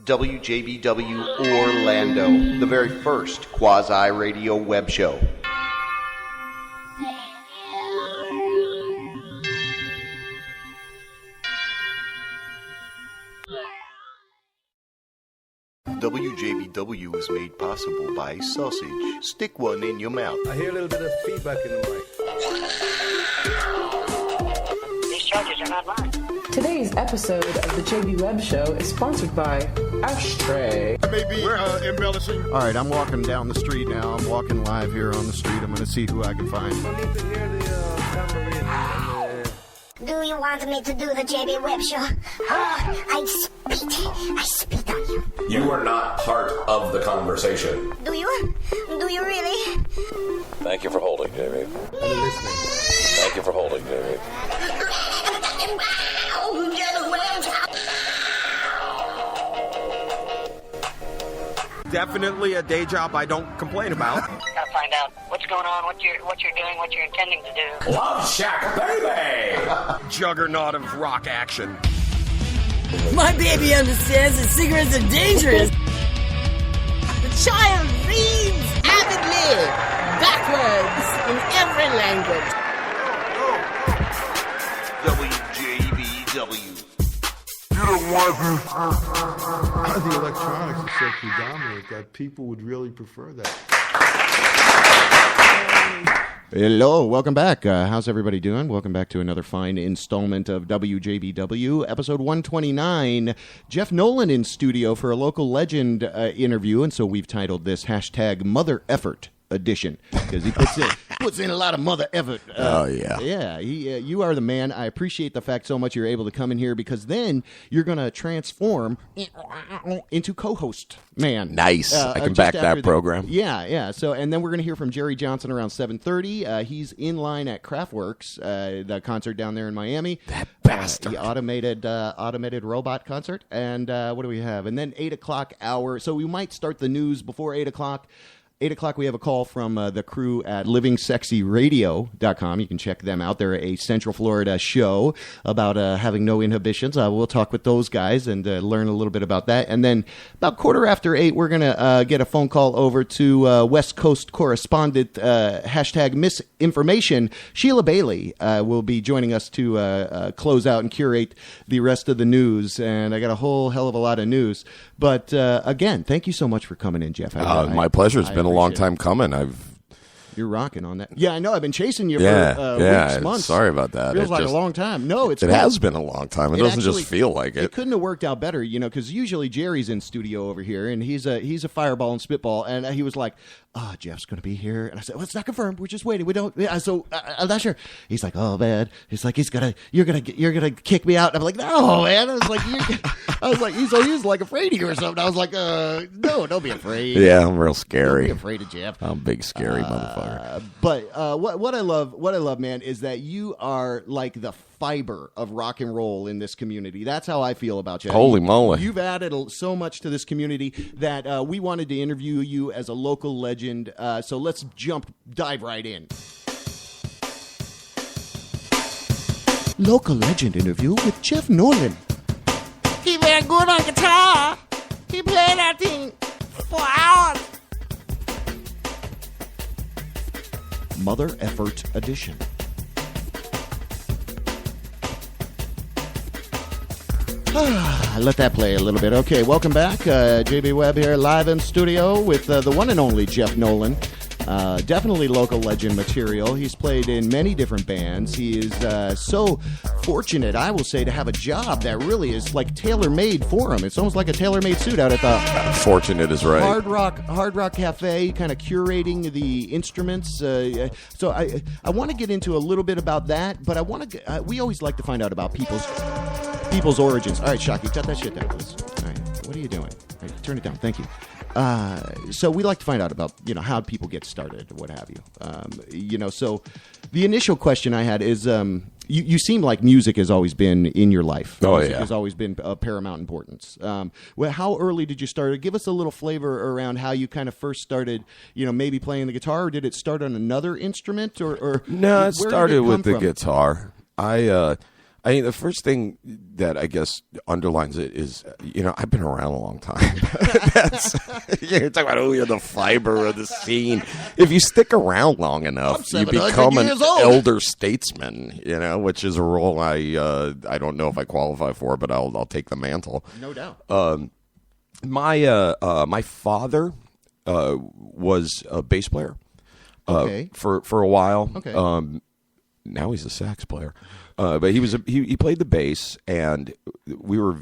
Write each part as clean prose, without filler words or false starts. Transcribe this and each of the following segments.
WJBW Orlando, the very first quasi-radio web show. WJBW is made possible by sausage. Stick one in your mouth. I hear a little bit of feedback in the mic. These charges are not mine. Today's episode of the JB Web Show is sponsored by Ashtray. Maybe embellishing. All right, I'm walking down the street now. I'm walking live here on the street. I'm going to see who I can find. I need to hear the tambourine. Do you want me to do the JB Web Show? Oh, I spit on you. You are not part of the conversation. Do you? Do you really? Thank you for holding, JB. I'm listening. Thank you for holding, JB. Definitely a day job I don't complain about. Gotta find out what's going on, what you're doing, what you're intending to do. Love Shack, baby! Juggernaut of rock action. My baby understands that cigarettes are dangerous. The child reads avidly, backwards, in every language. WJBW. The electronics are so predominant that people would really prefer that. Hello, welcome back. How's everybody doing? Welcome back to another fine installment of WJBW, episode 129. Jeff Nolan in studio for a local legend interview, and so we've titled this hashtag Mother Effort Edition because he puts in a lot of mother effort. Yeah. You are the man. I appreciate the fact so much you're able to come in here because then you're going to transform into co-host man. Nice. I can back that program. Yeah. So, and then we're going to hear from Jerry Johnson around 7:30. He's in line at Kraftwerk's, the concert down there in Miami. That bastard. The automated robot concert. And what do we have? And then 8 o'clock hour. So we might start the news before 8 o'clock. 8 o'clock, we have a call from the crew at livingsexyradio.com. You can check them out. They're a Central Florida show about having no inhibitions. We'll talk with those guys and learn a little bit about that. And then about 8:15, we're going to get a phone call over to West Coast correspondent, hashtag misinformation. Sheila Bailey will be joining us to close out and curate the rest of the news. And I got a whole hell of a lot of news. But again, thank you so much for coming in, Jeff. My pleasure. It's been a long time coming. You're rocking on that. Yeah, I know. I've been chasing you for weeks, months. Sorry about that. Feels like a long time. No, it has been a long time. It doesn't just feel like it. It couldn't have worked out better, because usually Jerry's in studio over here, and he's a fireball and spitball, and he was like, "Oh, Jeff's going to be here," and I said, "Well, it's not confirmed. We're just waiting. We don't." Yeah, so I'm not sure. He's like, "Oh man," he's like, "You're gonna kick me out." And I'm like, "No, man." I was like, he's like afraid of you or something. I was like, "No, don't be afraid." Yeah, I'm real scary. Don't be afraid of Jeff. I'm a big scary motherfucker. But what I love, man, is that you are like the fiber of rock and roll in this community. That's how I feel about you. Holy moly. You've added so much to this community that we wanted to interview you as a local legend. So let's dive right in. Local legend interview with Jeff Nolan. He very good on guitar. He played that thing for hours. Mother Effort Edition. Let that play a little bit. Okay, welcome back. JB Webb here, live in studio with the one and only Jeff Nolan. Definitely local legend material. He's played in many different bands. He is so fortunate, I will say, to have a job that really is like tailor-made for him. It's almost like a tailor-made suit out at the fortunate is right. Hard Rock Cafe, kind of curating the instruments. So I want to get into a little bit about that, but I want to. We always like to find out about people's origins. All right, Shocky, cut that shit down, please. All right, what are you doing? All right, turn it down. Thank you. So we like to find out about, how people get started, what have you. So the initial question I had is, you seem like music has always been in your life. Music has always been of paramount importance. Well, how early did you start? Give us a little flavor around how you kind of first started, maybe playing the guitar, or did it start on another instrument? Or no, it started with the guitar. I mean, the first thing that I guess underlines it is, I've been around a long time. That's, you're talking about, you're the fiber of the scene. If you stick around long enough, you become an elder statesman, which is a role I don't know if I qualify for, but I'll take the mantle. No doubt. My father was a bass player for a while. Okay. Now he's a sax player. But he played the bass, and we were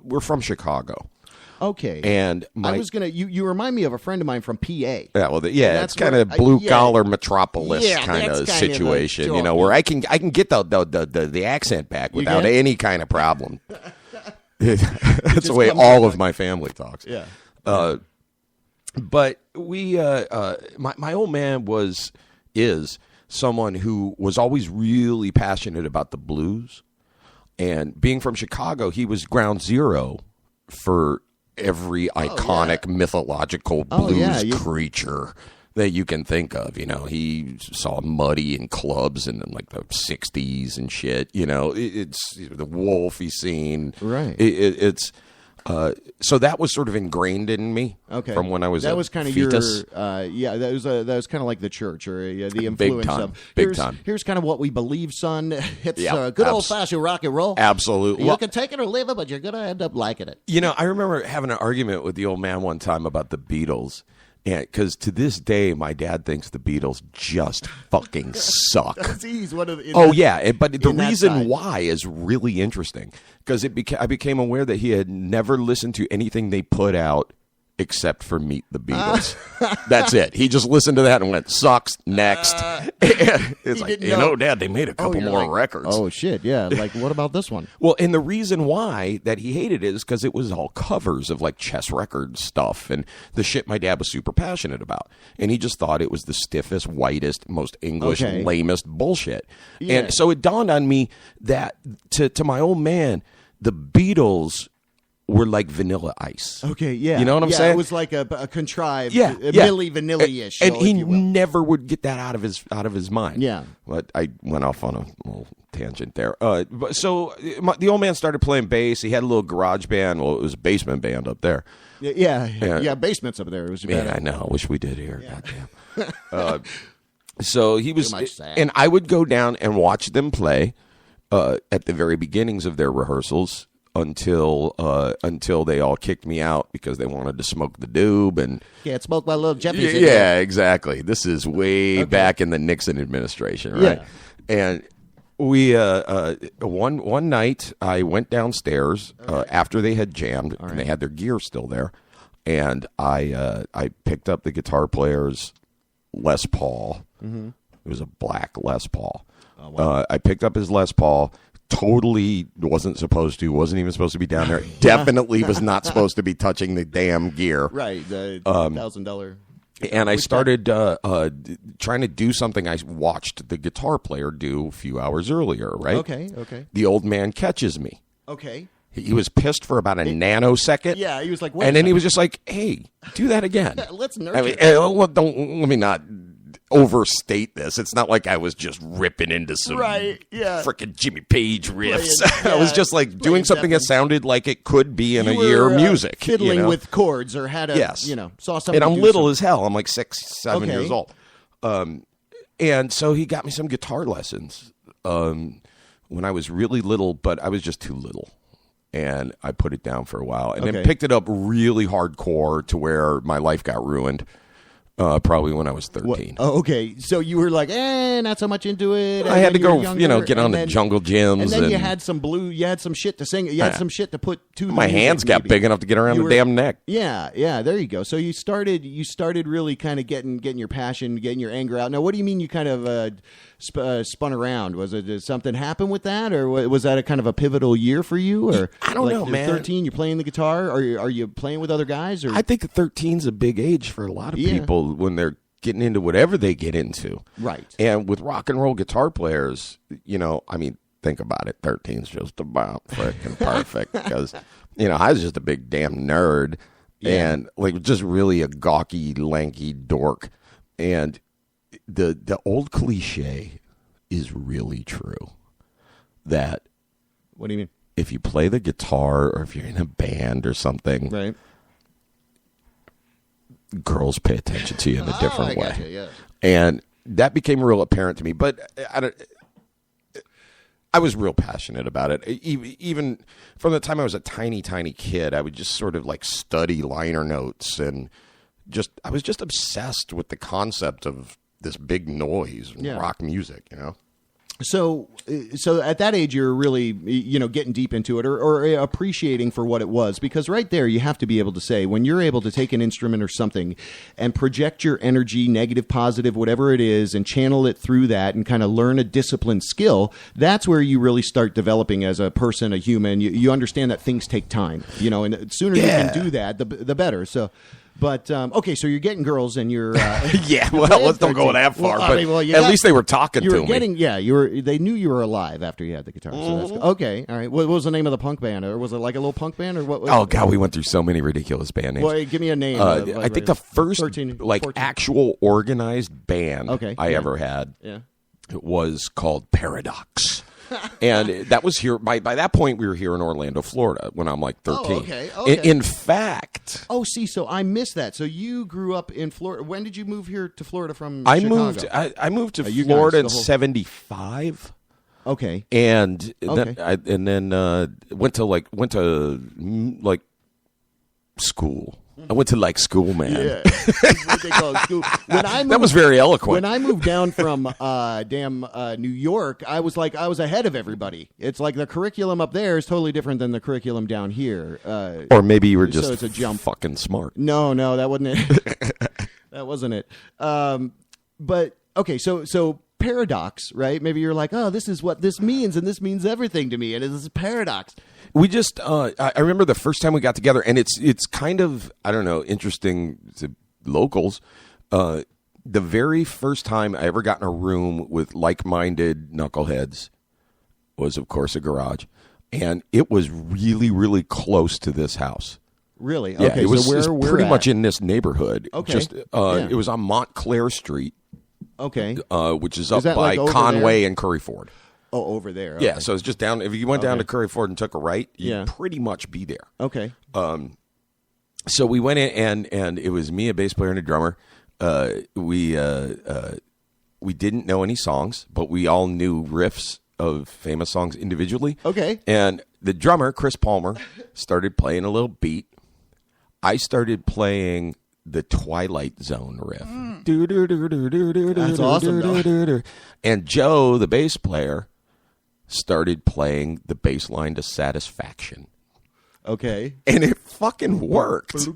we're from Chicago. Okay. And I was gonna you remind me of a friend of mine from PA. Yeah, well, it's kind of blue collar metropolis kind of situation, where I can get the accent back without any kind of problem. That's the way all of my family talks. Yeah. But we, my old man is someone who was always really passionate about the blues, and being from Chicago, he was ground zero for every iconic mythological blues creature that you can think of. He saw Muddy in clubs in like the 60s and shit. It's the Wolf he's seen. Right. So that was sort of ingrained in me from when I was kind of fetus. that was kind of like the church or the influence big time. Here's kind of what we believe, son. It's good old-fashioned rock and roll. Absolutely. You can take it or leave it, but you're going to end up liking it. I remember having an argument with the old man one time about the Beatles. Because to this day, my dad thinks the Beatles just fucking suck. He's one of but the reason why is really interesting. Because I became aware that he had never listened to anything they put out except for Meet the Beatles. That's it. He just listened to that and went, sucks, next. It's like, Dad, they made a couple more records. Oh, shit, yeah. Like, what about this one? Well, and the reason why that he hated it is because it was all covers of, like, Chess Records stuff and the shit my dad was super passionate about. And he just thought it was the stiffest, whitest, most English, lamest bullshit. Yeah. And so it dawned on me that, to my old man, the Beatles were like Vanilla Ice. Okay, yeah. You know what I'm saying? It was like a contrived, Milli Vanilli-ish. And he never would get that out of his mind. Yeah. But I went off on a little tangent there. So the old man started playing bass. He had a little garage band. Well, it was a basement band up there. Yeah, basements up there. It was bad. I know. I wish we did here. Yeah. Goddamn. So he was, and I would go down and watch them play at the very beginnings of their rehearsals. Until they all kicked me out because they wanted to smoke the doob and can't smoke my little Jeffy. Yeah, exactly. This is way back in the Nixon administration, right? Yeah. And we one night I went downstairs after they had jammed and they had their gear still there, and I picked up the guitar player's Les Paul. Mm-hmm. It was a black Les Paul. Oh, wow. I picked up his Les Paul. Totally wasn't even supposed to be down there. Definitely was not supposed to be touching the damn gear. Right, the $1,000. And I started trying to do something I watched the guitar player do a few hours earlier, right? Okay. The old man catches me. Okay. He was pissed for about a nanosecond. Yeah, he was like, wait. And then he was just like, hey, do that again. Let's nurture let me not overstate this. It's not like I was just ripping into some freaking Jimmy Page riffs. I was just like doing something that sounded like it could be in a year of music. Fiddling with chords or had a, saw something. And I'm little as hell. I'm like 6, 7 years old. And so he got me some guitar lessons when I was really little, but I was just too little. And I put it down for a while and then picked it up really hardcore to where my life got ruined. Probably when I was 13. What? Oh, okay. So you were like, not so much into it. I had to go, get on the jungle gyms. And then you had some shit to sing. You had some shit to put to the my hands got big enough to get around the damn neck. Yeah, there you go. So you started really kind of getting your passion, getting your anger out. Now, what do you mean you kind of spun around? Did something happen with that, or was that a kind of a pivotal year for you? Or I don't know, man. 13, you're playing the guitar, or are you playing with other guys? Or I think 13's a big age for a lot of people when they're getting into whatever they get into. Right. And with rock and roll guitar players, think about it. 13's just about freaking perfect because, I was just a big damn nerd and like just really a gawky, lanky dork. And the old cliche is really true that What do you mean? if you play the guitar or if you're in a band or something, Right. girls pay attention to you in a different way. Gotcha, yeah. And that became real apparent to me. But I was real passionate about it. Even from the time I was a tiny, tiny kid, I would just sort of like study liner notes and I was just obsessed with the concept of this big noise, rock music, you know? So at that age, you're really, getting deep into it or appreciating for what it was, because right there, you have to be able to say, when you're able to take an instrument or something and project your energy, negative, positive, whatever it is, and channel it through that and kind of learn a disciplined skill, that's where you really start developing as a person, a human. You understand that things take time, and the sooner you can do that, the better. So. But, okay, so you're getting girls and you're... yeah, well, let's don't go that far. At least they were talking to me. Yeah, they knew you were alive after you had the guitar. So that's okay, all right. What was the name of the punk band? Or was it like a little punk band? Or what? Oh, God, we went through so many ridiculous band names. Well, give me a name. I think the first 13, actual organized band I ever had was called Paradox. And that was here by that point. We were here in Orlando, Florida, when I'm like 13. Oh, okay. In fact, so I missed that. So you grew up in Florida. When did you move here to Florida from? I Chicago? moved to Florida in '75. Okay, and then went to school. I went to school, man. Yeah, that's what they call school. That was very eloquent. When I moved down from New York, I was ahead of everybody. It's like the curriculum up there is totally different than the curriculum down here. Or maybe you were just it's a jump. Fucking smart. No, that wasn't it. That wasn't it. But okay, so paradox, right? Maybe you're like, oh, this is what this means, and this means everything to me, and it's a paradox. We just, I remember the first time we got together, and it's kind of, I don't know, interesting to locals. The very first time I ever got in a room with like-minded knuckleheads was, of course, a garage, and it was really, really close to this house. Really? Yeah, okay, it was so pretty at? much in this neighborhood. Okay. It was on Montclair Street. Okay. Which is up that by there? Conway and Curry Ford. Oh, over there. Okay. Yeah, so it's just down. If you went down to Curry Ford and took a right, you'd pretty much be there. Okay. So we went in, and it was me, a bass player, and a drummer. We didn't know any songs, but we all knew riffs of famous songs individually. Okay. And the drummer, Chris Palmer, started playing a little beat. I started playing the Twilight Zone riff. That's awesome, though. And Joe, the bass player, started playing the bass line to Satisfaction. Okay. And it fucking worked.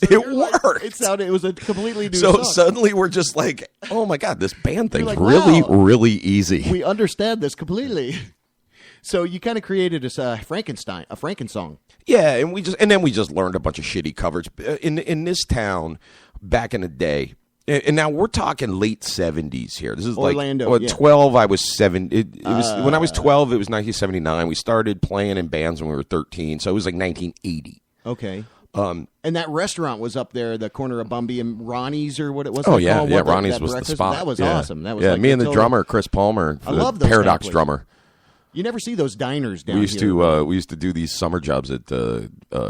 It worked. It was a completely new song. song. Suddenly we're just like, oh my God, this band thing's like, really, wow. really easy. We understand this completely. So you kind of created a Franken song. Yeah, and then we just learned a bunch of shitty covers in this town back in the day. And now we're talking late 70s here. This is Orlando, like 12. I was 7. It was when I was 12. It was 1979. We started playing in bands when we were 13. So it was like 1980. Okay. And that restaurant was up there, the corner of Bumby and Ronnie's, or what it was. Oh yeah, Ronnie's was the spot. That was awesome. That was me and the drummer Chris Palmer, I love the those Paradox kind of drummer. You never see those diners down here. We used to do these summer jobs at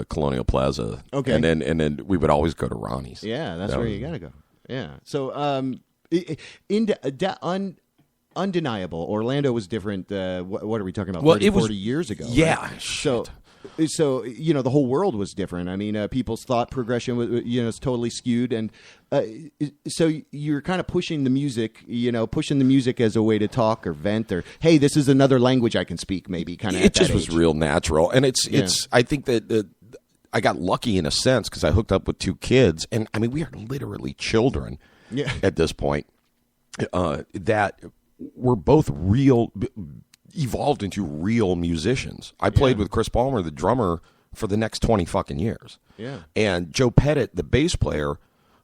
Colonial Plaza. Okay. And then we would always go to Ronnie's. Yeah, that's where you got to go. Yeah. So undeniable, Orlando was different. What are we talking about? Well, 30, 40 years ago. Yeah. Right? So the whole world was different. I mean, people's thought progression was is totally skewed, and so you're kind of pushing the music, as a way to talk or vent, or hey, this is another language I can speak. Maybe kind of. It just was real natural, and it's. I think that I got lucky in a sense because I hooked up with two kids, and I mean we are literally children at this point. That we're both evolved into real musicians. I played with Chris Palmer, the drummer, for the next 20 fucking years. Yeah. And Joe Pettit, the bass player,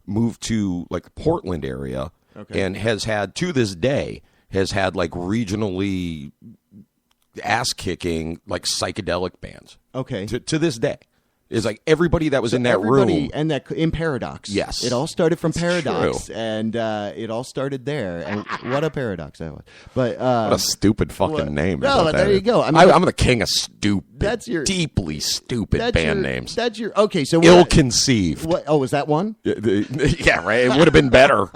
moved to like the Portland area and has had, to this day, like regionally ass-kicking like psychedelic bands. Okay. To this day. It's like everybody that was in that room. And that in Paradox. Yes. It all started from It's Paradox. true. And it all started there. And what a paradox that was. But What a stupid fucking name. No, about but that. there you go. I mean, I'm the king of stupid. That's your deeply stupid band names. That's your okay. So Ill-conceived. What? Oh, was that one? Yeah, right. It would have been better,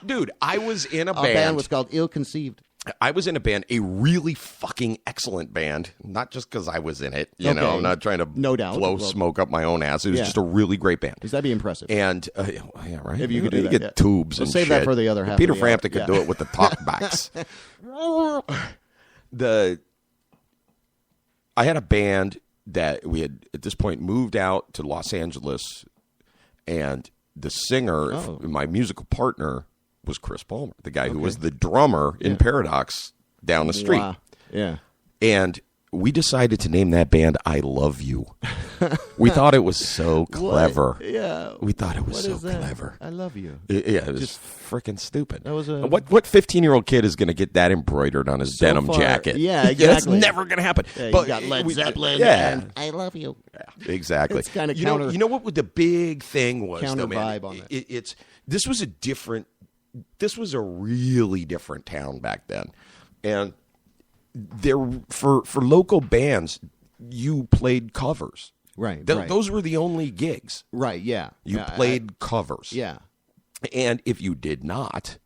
dude. I was in a band. A band was called Ill-Conceived. I was in a band, a really fucking excellent band. Not just because I was in it. You know, I'm not trying to blow smoke up my own ass. It was just a really great band. Does that be impressive? And yeah, right. If you could do that, get tubes and save shit. that for the other half. Peter of the Frampton could do it with the talkbacks. I had a band that we had at this point moved out to Los Angeles, and the singer, my musical partner, was Chris Palmer, the guy who was the drummer in Paradox down the street. Wow. Yeah. And we decided to name that band I Love You. We thought it was so clever. What? Yeah. We thought it was so is that? clever. I love you. Yeah, it was just freaking stupid. That was what 15-year-old kid is going to get that embroidered on his denim jacket? Yeah, exactly. That's never going to happen. Yeah, but you got Led Zeppelin. Yeah. I love you. Yeah, exactly. It's kind of you know what the big thing was, counter though, man? vibe on it. This was a really different town back then, and there for local bands, you played covers. Right. Those were the only gigs. Right. Yeah. You played covers. Yeah. And if you did not,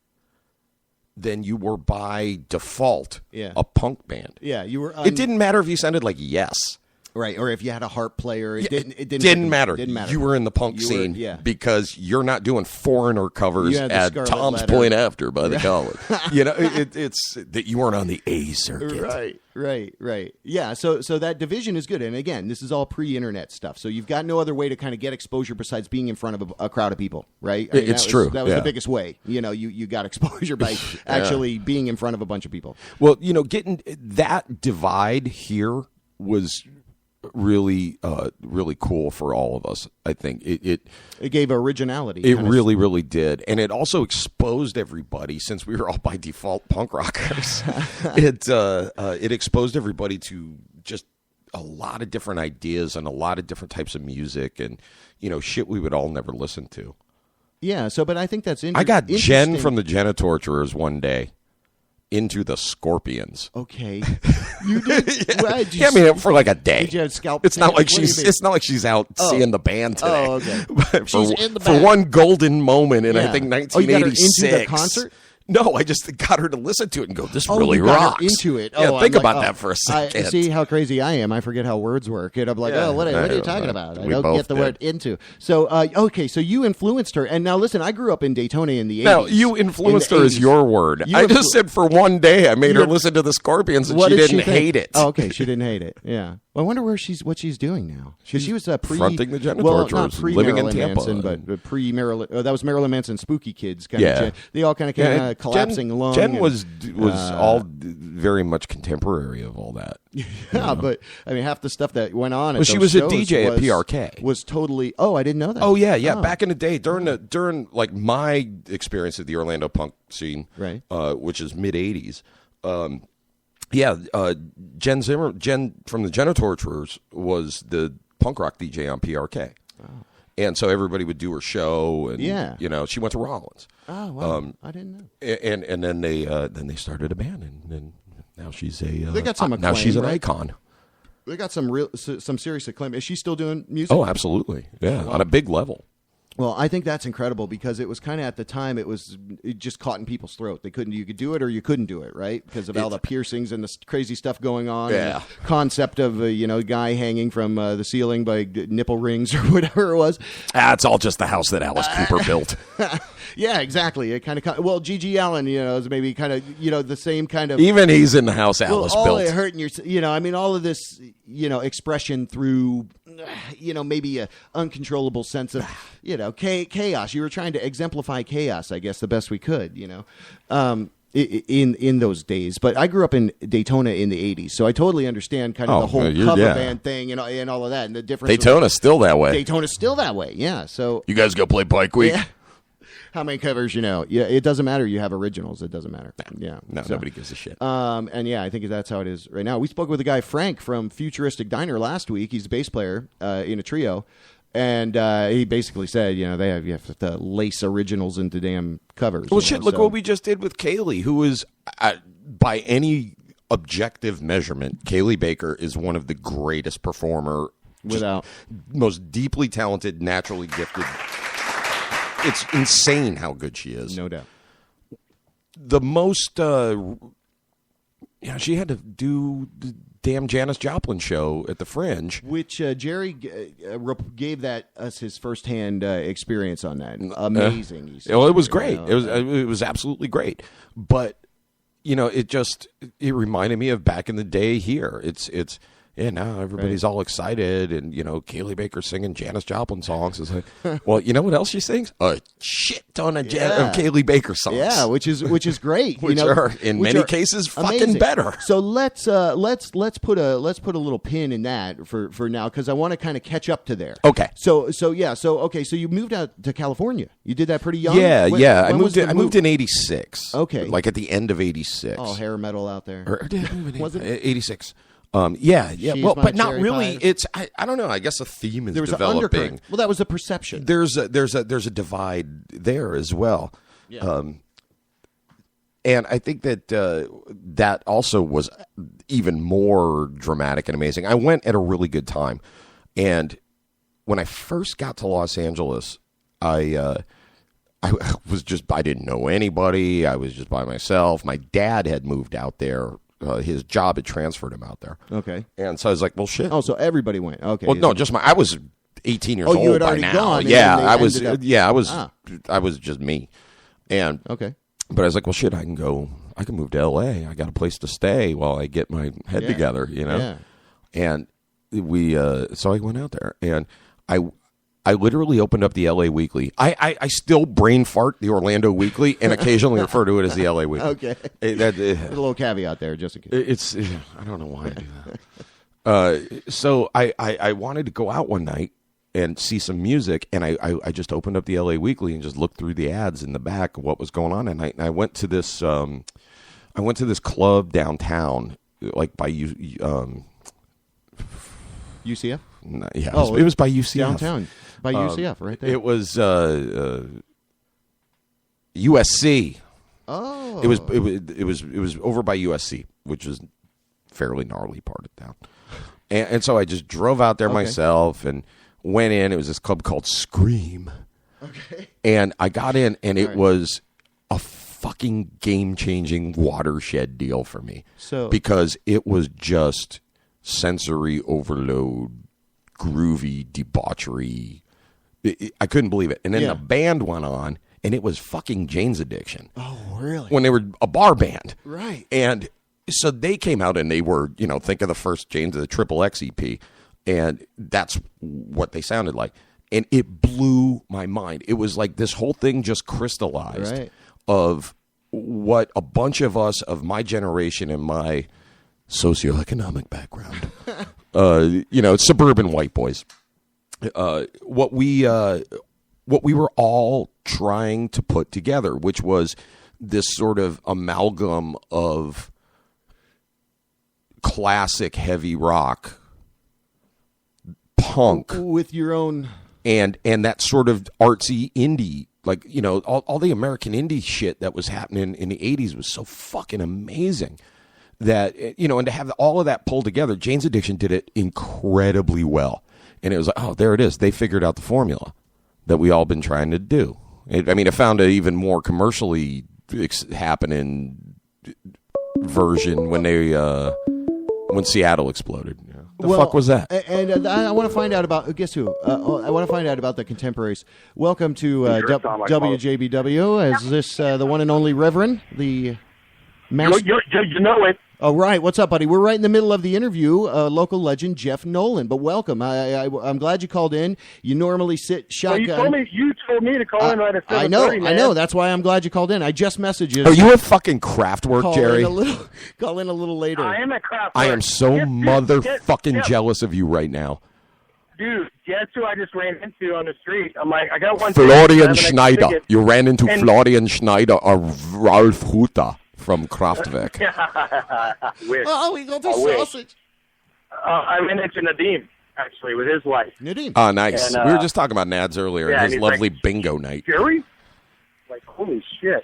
then you were by default a punk band. Yeah. You were. It didn't matter if you sounded like Yes. Right, or if you had a harp player, it didn't matter. Didn't matter. You were in the punk scene because you're not doing foreigner covers at Tom's Letter. Point After by the college. You know, it's that you weren't on the A circuit. Right. Yeah, so that division is good. And again, this is all pre-internet stuff. So you've got no other way to kind of get exposure besides being in front of a crowd of people, right? I mean, it's true. That was the biggest way. You know, you got exposure by actually being in front of a bunch of people. Well, you know, getting that divide here was really cool for all of us. I think it gave originality. It really did, and it also exposed everybody, since we were all by default punk rockers. It exposed everybody to just a lot of different ideas and a lot of different types of music, and shit we would all never listen to. Yeah. So, but I think that's I got Jen from the Genitorturers one day into the Scorpions. Okay, you did. I mean, for like a day. Did you have scalp? It's not like she's out seeing the band today. Oh, okay. She's in the band for one golden moment in I think 1986. Oh, you got her into the concert? No, I just got her to listen to it and go, "This Oh, really you got her rocks." into it. Yeah, Oh, think I'm about like, that for a second. See how crazy I am. I forget how words work. And I'm like, what are you talking about? I don't get the word into. So, okay, so you influenced her. And now listen, I grew up in Daytona in the 80s. Now, you influenced her is your word. I just said for one day I made her listen to the Scorpions and she didn't hate it. Oh, okay, she didn't hate it. Yeah. Well, I wonder what she's doing now. Because she was fronting the Genitorturers, well, not living in Tampa. Manson, but pre-Marilyn. That was Marilyn Manson Spooky Kids. They all kind of came collapsing along. Jen was all very much contemporary of all that. Yeah, but I mean, half the stuff that went on. Well, she was a DJ at PRK. Was totally. Oh, I didn't know that. Oh yeah. Back in the day, during like my experience at the Orlando punk scene, right, which is mid '80s. Jen from the Genitorturers was the punk rock DJ on PRK. Oh. And so everybody would do her show, and she went to Rollins. Oh, wow. I didn't know. And then they started a band, and now she's they got some acclaim, now she's an right? icon. They got some serious acclaim. Is she still doing music? Oh, absolutely. Yeah, on a big level. Well, I think that's incredible because it was kind of at the time it just caught in people's throat. You could do it or you couldn't do it, right? Because of all the piercings and the crazy stuff going on. Yeah. And the concept of a guy hanging from the ceiling by nipple rings or whatever it was. It's all just the house that Alice Cooper built. Yeah, exactly. It kind of G.G. Allen, is maybe kind of the same kind of. Even he's in the house Alice all built. It hurting your, I mean, all of this, expression through, maybe a uncontrollable sense of, chaos. You were trying to exemplify chaos, I guess, the best we could, in those days. But I grew up in Daytona in the 80s, so I totally understand kind of the whole cover band thing and all of that and the difference. Daytona's still that way. Daytona's still that way, yeah. So you guys go play Pike Week? Yeah. how many covers you know. Yeah, it doesn't matter. You have originals. It doesn't matter. Yeah, No, nobody gives a shit. And yeah, I think that's how it is right now. We spoke with the guy Frank from Futuristic Diner last week. He's a bass player in a trio, and he basically said, you have to lace originals into damn covers. Well, shit. Look what we just did with Kaylee, who is by any objective measurement, Kaylee Baker is one of the greatest performer, most deeply talented, naturally gifted. It's insane how good she is. No doubt. The most, she had to do the damn Janis Joplin show at the Fringe, which Jerry gave us his firsthand experience on that. Amazing. He said, it was great. It was absolutely great. But it reminded me of back in the day here. Now everybody's all excited, and Kaylee Baker singing Janis Joplin songs. It's like, well, you know what else she sings? A shit ton of Kaylee Baker songs. Yeah, which is great. Which are in many cases fucking amazing. Better. So let's put a little pin in that for now, because I want to kind of catch up to there. Okay. So you moved out to California. You did that pretty young. Yeah, When I moved in '86. Okay. Like at the end of '86. Oh, hair metal out there. Was it '86? Yeah. Well, but not really. Pies. It's I don't know. I guess a theme is There was developing. An undercurrent. Well, that was the perception. There's a divide there as well. Yeah. And I think that that also was even more dramatic and amazing. I went at a really good time, and when I first got to Los Angeles, I didn't know anybody. I was just by myself. My dad had moved out there. His job had transferred him out there. Okay. And so I was like, well, shit. Oh, so everybody went. Okay. Well, no, I was 18 years old you had by already now. gone. Yeah, I was just me. And okay. But I was like, well, shit, I can move to LA. I got a place to stay while I get my head together, Yeah. And so I went out there, and I literally opened up the LA Weekly. I still brain fart the Orlando Weekly and occasionally refer to it as the LA Weekly. Okay. A little caveat there, just in case. I don't know why I do that. So I wanted to go out one night and see some music, and I just opened up the LA Weekly and just looked through the ads in the back of what was going on, and I went to this club downtown, like by UCF. No, yeah, it was by UCF downtown. By UCF, right there. It was USC. Oh, it was over by USC, which is fairly gnarly part of town. And so I just drove out there myself and went in. It was this club called Scream. Okay. And I got in, and it was a fucking game-changing watershed deal for me. Because it was just sensory overload, groovy debauchery. I couldn't believe it. And then the band went on, and it was fucking Jane's Addiction. Oh, really? When they were a bar band. Right. And so they came out, and they were, think of the first Jane's, the Triple X EP, and that's what they sounded like. And it blew my mind. It was like this whole thing just crystallized of what a bunch of us of my generation and my socioeconomic background, suburban white boys, what we were all trying to put together, which was this sort of amalgam of classic heavy rock, punk, with your own, and that sort of artsy indie, like all the American indie shit that was happening in the 80s was so fucking amazing. That, and to have all of that pulled together, Jane's Addiction did it incredibly well. And it was like, oh, there it is. They figured out the formula that we all been trying to do. It found an even more commercially happening version when Seattle exploded. The fuck was that? And I want to find out about, guess who? I want to find out about the contemporaries. Welcome to WJBW. Is this the one and only Reverend, the master? You know it. Oh, right. What's up, buddy? We're right in the middle of the interview. Local legend Jeff Nolan. But welcome. I'm glad you called in. You normally sit shotgun. Well, you told me to call in right at 7:30, I know. That's why I'm glad you called in. I just messaged you. Are you at fucking Kraftwerk, Jerry? Call in a little later. I am at Kraftwerk. I am so motherfucking jealous of you right now. Dude, guess who I just ran into on the street? I'm like, I got one. Florian Schneider. You ran into Florian Schneider or Ralf Hutter from Kraftwerk. Wish. Oh, we got the I wish. sausage. I ran into Nadim, actually, with his wife. Nadim. Oh, nice. And, We were just talking about Nads earlier. yeah, His and he's lovely like, bingo night. Jerry? Like, holy shit.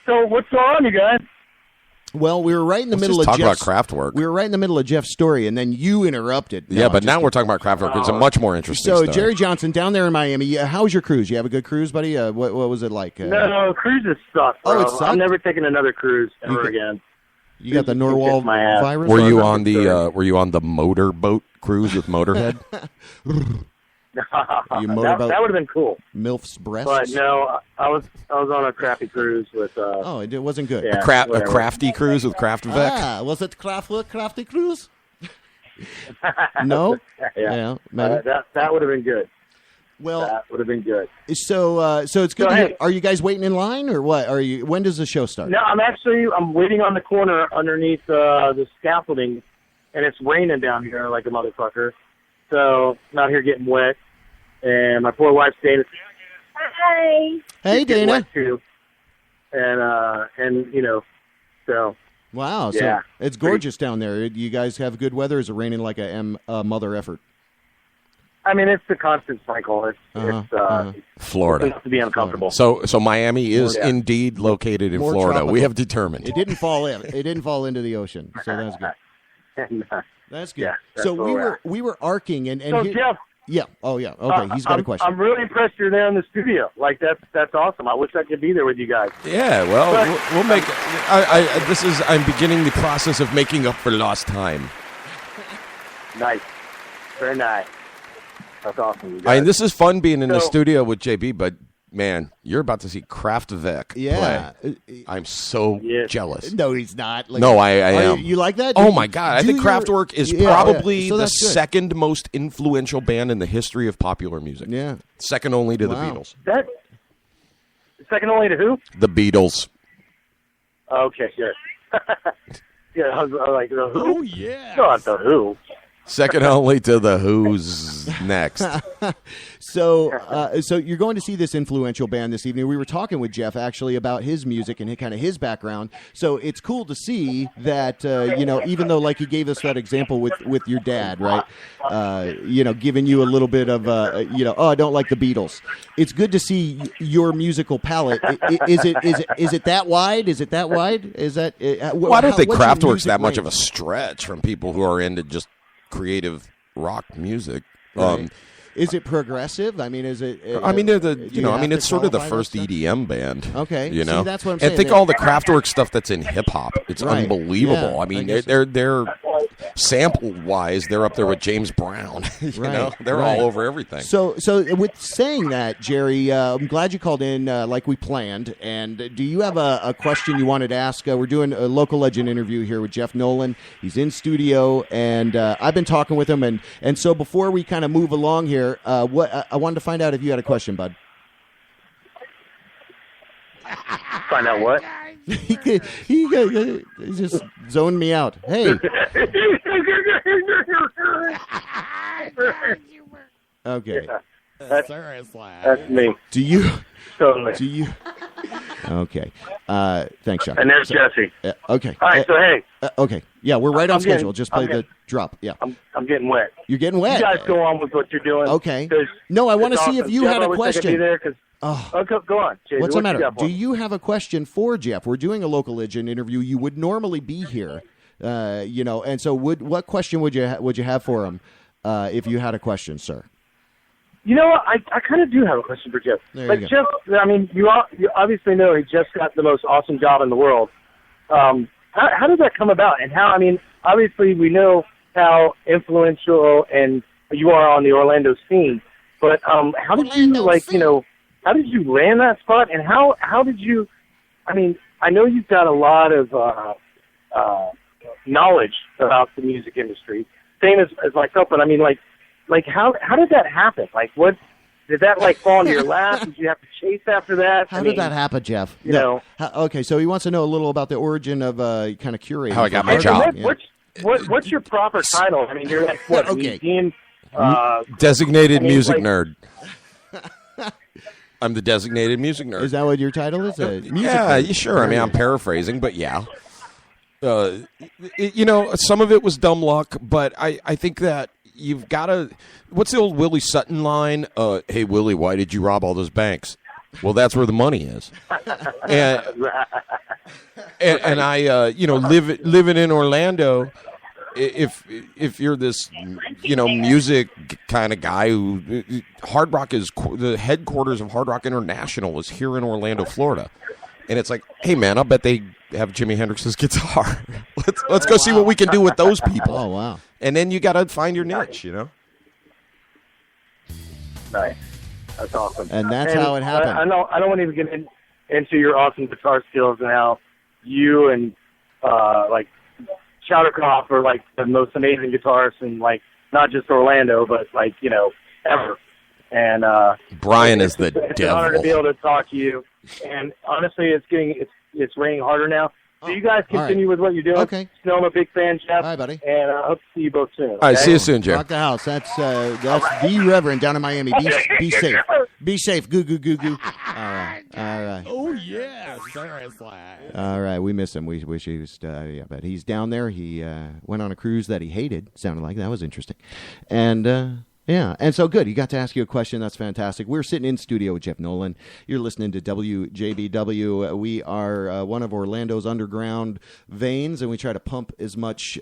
So what's going on, you guys? Well, we were right in the Let's middle just of talk about Jeff's Kraftwerk. We were right in the middle of Jeff's story, and then you interrupted. Yeah, No, but I'm now just we're talking about Kraftwerk. It's a much more interesting So, story. Jerry Johnson, down there in Miami, how was your cruise? You have a good cruise, buddy? What was it like? No, cruises suck, bro. Oh, it sucked? I'm never taking another cruise ever You- again. You got the Cruises Norwal kick my ass. virus? Were you on the motorboat cruise with Motorhead? You motorboat that would have been cool. MILF's breasts? But no, I was on a crappy cruise with. Oh, it wasn't good. Yeah, a whatever. crafty cruise with Kraftwerk? Ah, was it Crafty Cruise? No? Yeah, maybe. that would have been good. Well, That would have been good. so it's good. So, to hear. hey. Are you guys waiting in line or what? When does the show start? No, I'm waiting on the corner underneath the scaffolding, and it's raining down here like a motherfucker. So I'm out here getting wet, and my poor wife's Dana. Hi. Hey, she's getting Dana. wet too. And so Wow, so Yeah. it's gorgeous down there. You guys have good weather. Is it raining like a mother effort? I mean it's the constant cycle. It's Florida. It's enough to be uncomfortable. So Miami is Yeah. indeed located in More Florida. tropical. We have determined. It didn't fall in. It didn't fall into the ocean. So that's good. And, That's good. Yeah, that's so where we were arcing and so here- Jeff. yeah. Oh yeah. Okay. He's got a question. I'm really impressed you're there in the studio. Like that's awesome. I wish I could be there with you guys. Yeah, well, But- we'll make. I'm beginning the process of making up for lost time. Nice, very nice. That's awesome. You I guys. mean, this is fun being in the So- studio with JB, but man, you're about to see Kraftwerk Yeah. play. I'm so Yes. jealous. No, he's not. Like, No, I are am. You like that? Oh Do my you- God! I do think your- Kraftwerk is Yeah, probably yeah. So the that's good. second most influential band in the history of popular music. Yeah. Second only to the Wow. Beatles. That second only to who? The Beatles. Okay, good. Yeah, I was like the who? Oh yeah. Not the who. Second only to the Who's next. So you're going to see this influential band this evening. We were talking with Jeff actually about his music and kind of his background. So it's cool to see that even though like he gave us that example with your dad, right? Giving you a little bit of oh, I don't like the Beatles. It's good to see your musical palette. Is it that wide? Is it that wide? Is that? Well, I don't think what's your Kraftwerk's music that much range? of a stretch from people who are into just creative rock music. Right. Is it progressive? I mean, is it? I mean, they're the do you have it's to sort of the qualify that first stuff? EDM band. Okay. you See, know, that's what I'm And saying. think all the Kraftwerk stuff that's in hip hop. It's Right. unbelievable. Yeah, I mean, I guess they're sample wise, they're up there with James Brown. They're right. all over everything. So with saying that, Jerry, I'm glad you called in like we planned. And do you have a question you wanted to ask? We're doing a local legend interview here with Jeff Nolan. He's in studio, and I've been talking with him. And so before we kind of move along here, what I wanted to find out if you had a question, bud. Find out what? he just zoned me out. Hey. Okay. That's me. Do you? Totally. Do you? Okay. Thanks, Sean. And there's Jesse. Okay. All right, so hey, Okay. Yeah, we're right on I'm getting- schedule. Just play I'm the getting- drop. Yeah. I'm getting wet. You're getting wet. You guys go on with what you're doing. Okay. 'cause No, I want to it's see if awesome. you Jeff, had I a wish I could question. be there 'cause- Oh. Go on. JJ, What's the what you matter? got for Do me? you have a question for Jeff? We're doing a local legend interview. You would normally be here, and so what question would you have for him if you had a question, sir? You know what? I kind of do have a question for Jeff. There Like you Jeff, I mean, you obviously know he just got the most awesome job in the world. How did that come about? And how? I mean, obviously we know how influential and you are on the Orlando scene, but how did you how did you land that spot? And how did you? I mean, I know you've got a lot of knowledge about the music industry, same as myself. But I mean, like how did that happen? Like, what did that fall into your lap? Did you have to chase after that? How did that happen, Jeff? You know. Okay, so he wants to know a little about the origin of kind of curating. How I got my for- job. Yeah. What's your proper title? I mean, you're like what? Okay. Museum Designated I mean, music like- nerd. I'm the designated music nerd. Is that what your title is? Music Yeah, nerd. sure. I mean, I'm paraphrasing, but yeah. Some of it was dumb luck, but I think that you've got to. What's the old Willie Sutton line? Hey, Willie, why did you rob all those banks? Well, that's where the money is. And I, living in Orlando, if you're this, music kind of guy who Hard Rock is the headquarters of Hard Rock International is here in Orlando, Florida, and it's like, hey man, I'll bet they have Jimi Hendrix's guitar. Let's go see what we can do with those people. Oh wow! And then you got to find your niche, Nice. That's awesome. And that's how it happened. I don't want to even get into your awesome guitar skills and how you and like Chowderkoff are like the most amazing guitarists in like not just Orlando but like ever. And Brian is the it's an honor to be devil. able to talk to you. And honestly, it's raining harder now. So you guys continue with what you're doing. Okay. Still, I'm a big fan, Jeff. All right, buddy. And I hope to see you both soon. All right, okay? see you soon, Jeff. Rock the house. That's the Reverend down in Miami. Be safe. Be safe. Goo goo goo goo. All right. Oh, yeah, seriously. All right. We miss him. We wish he was. But he's down there. He went on a cruise that he hated. Sounded like that was interesting, and. Yeah, and so good. You got to ask you a question. That's fantastic. We're sitting in studio with Jeff Nolan. You're listening to WJBW. We are one of Orlando's underground veins, and we try to pump as much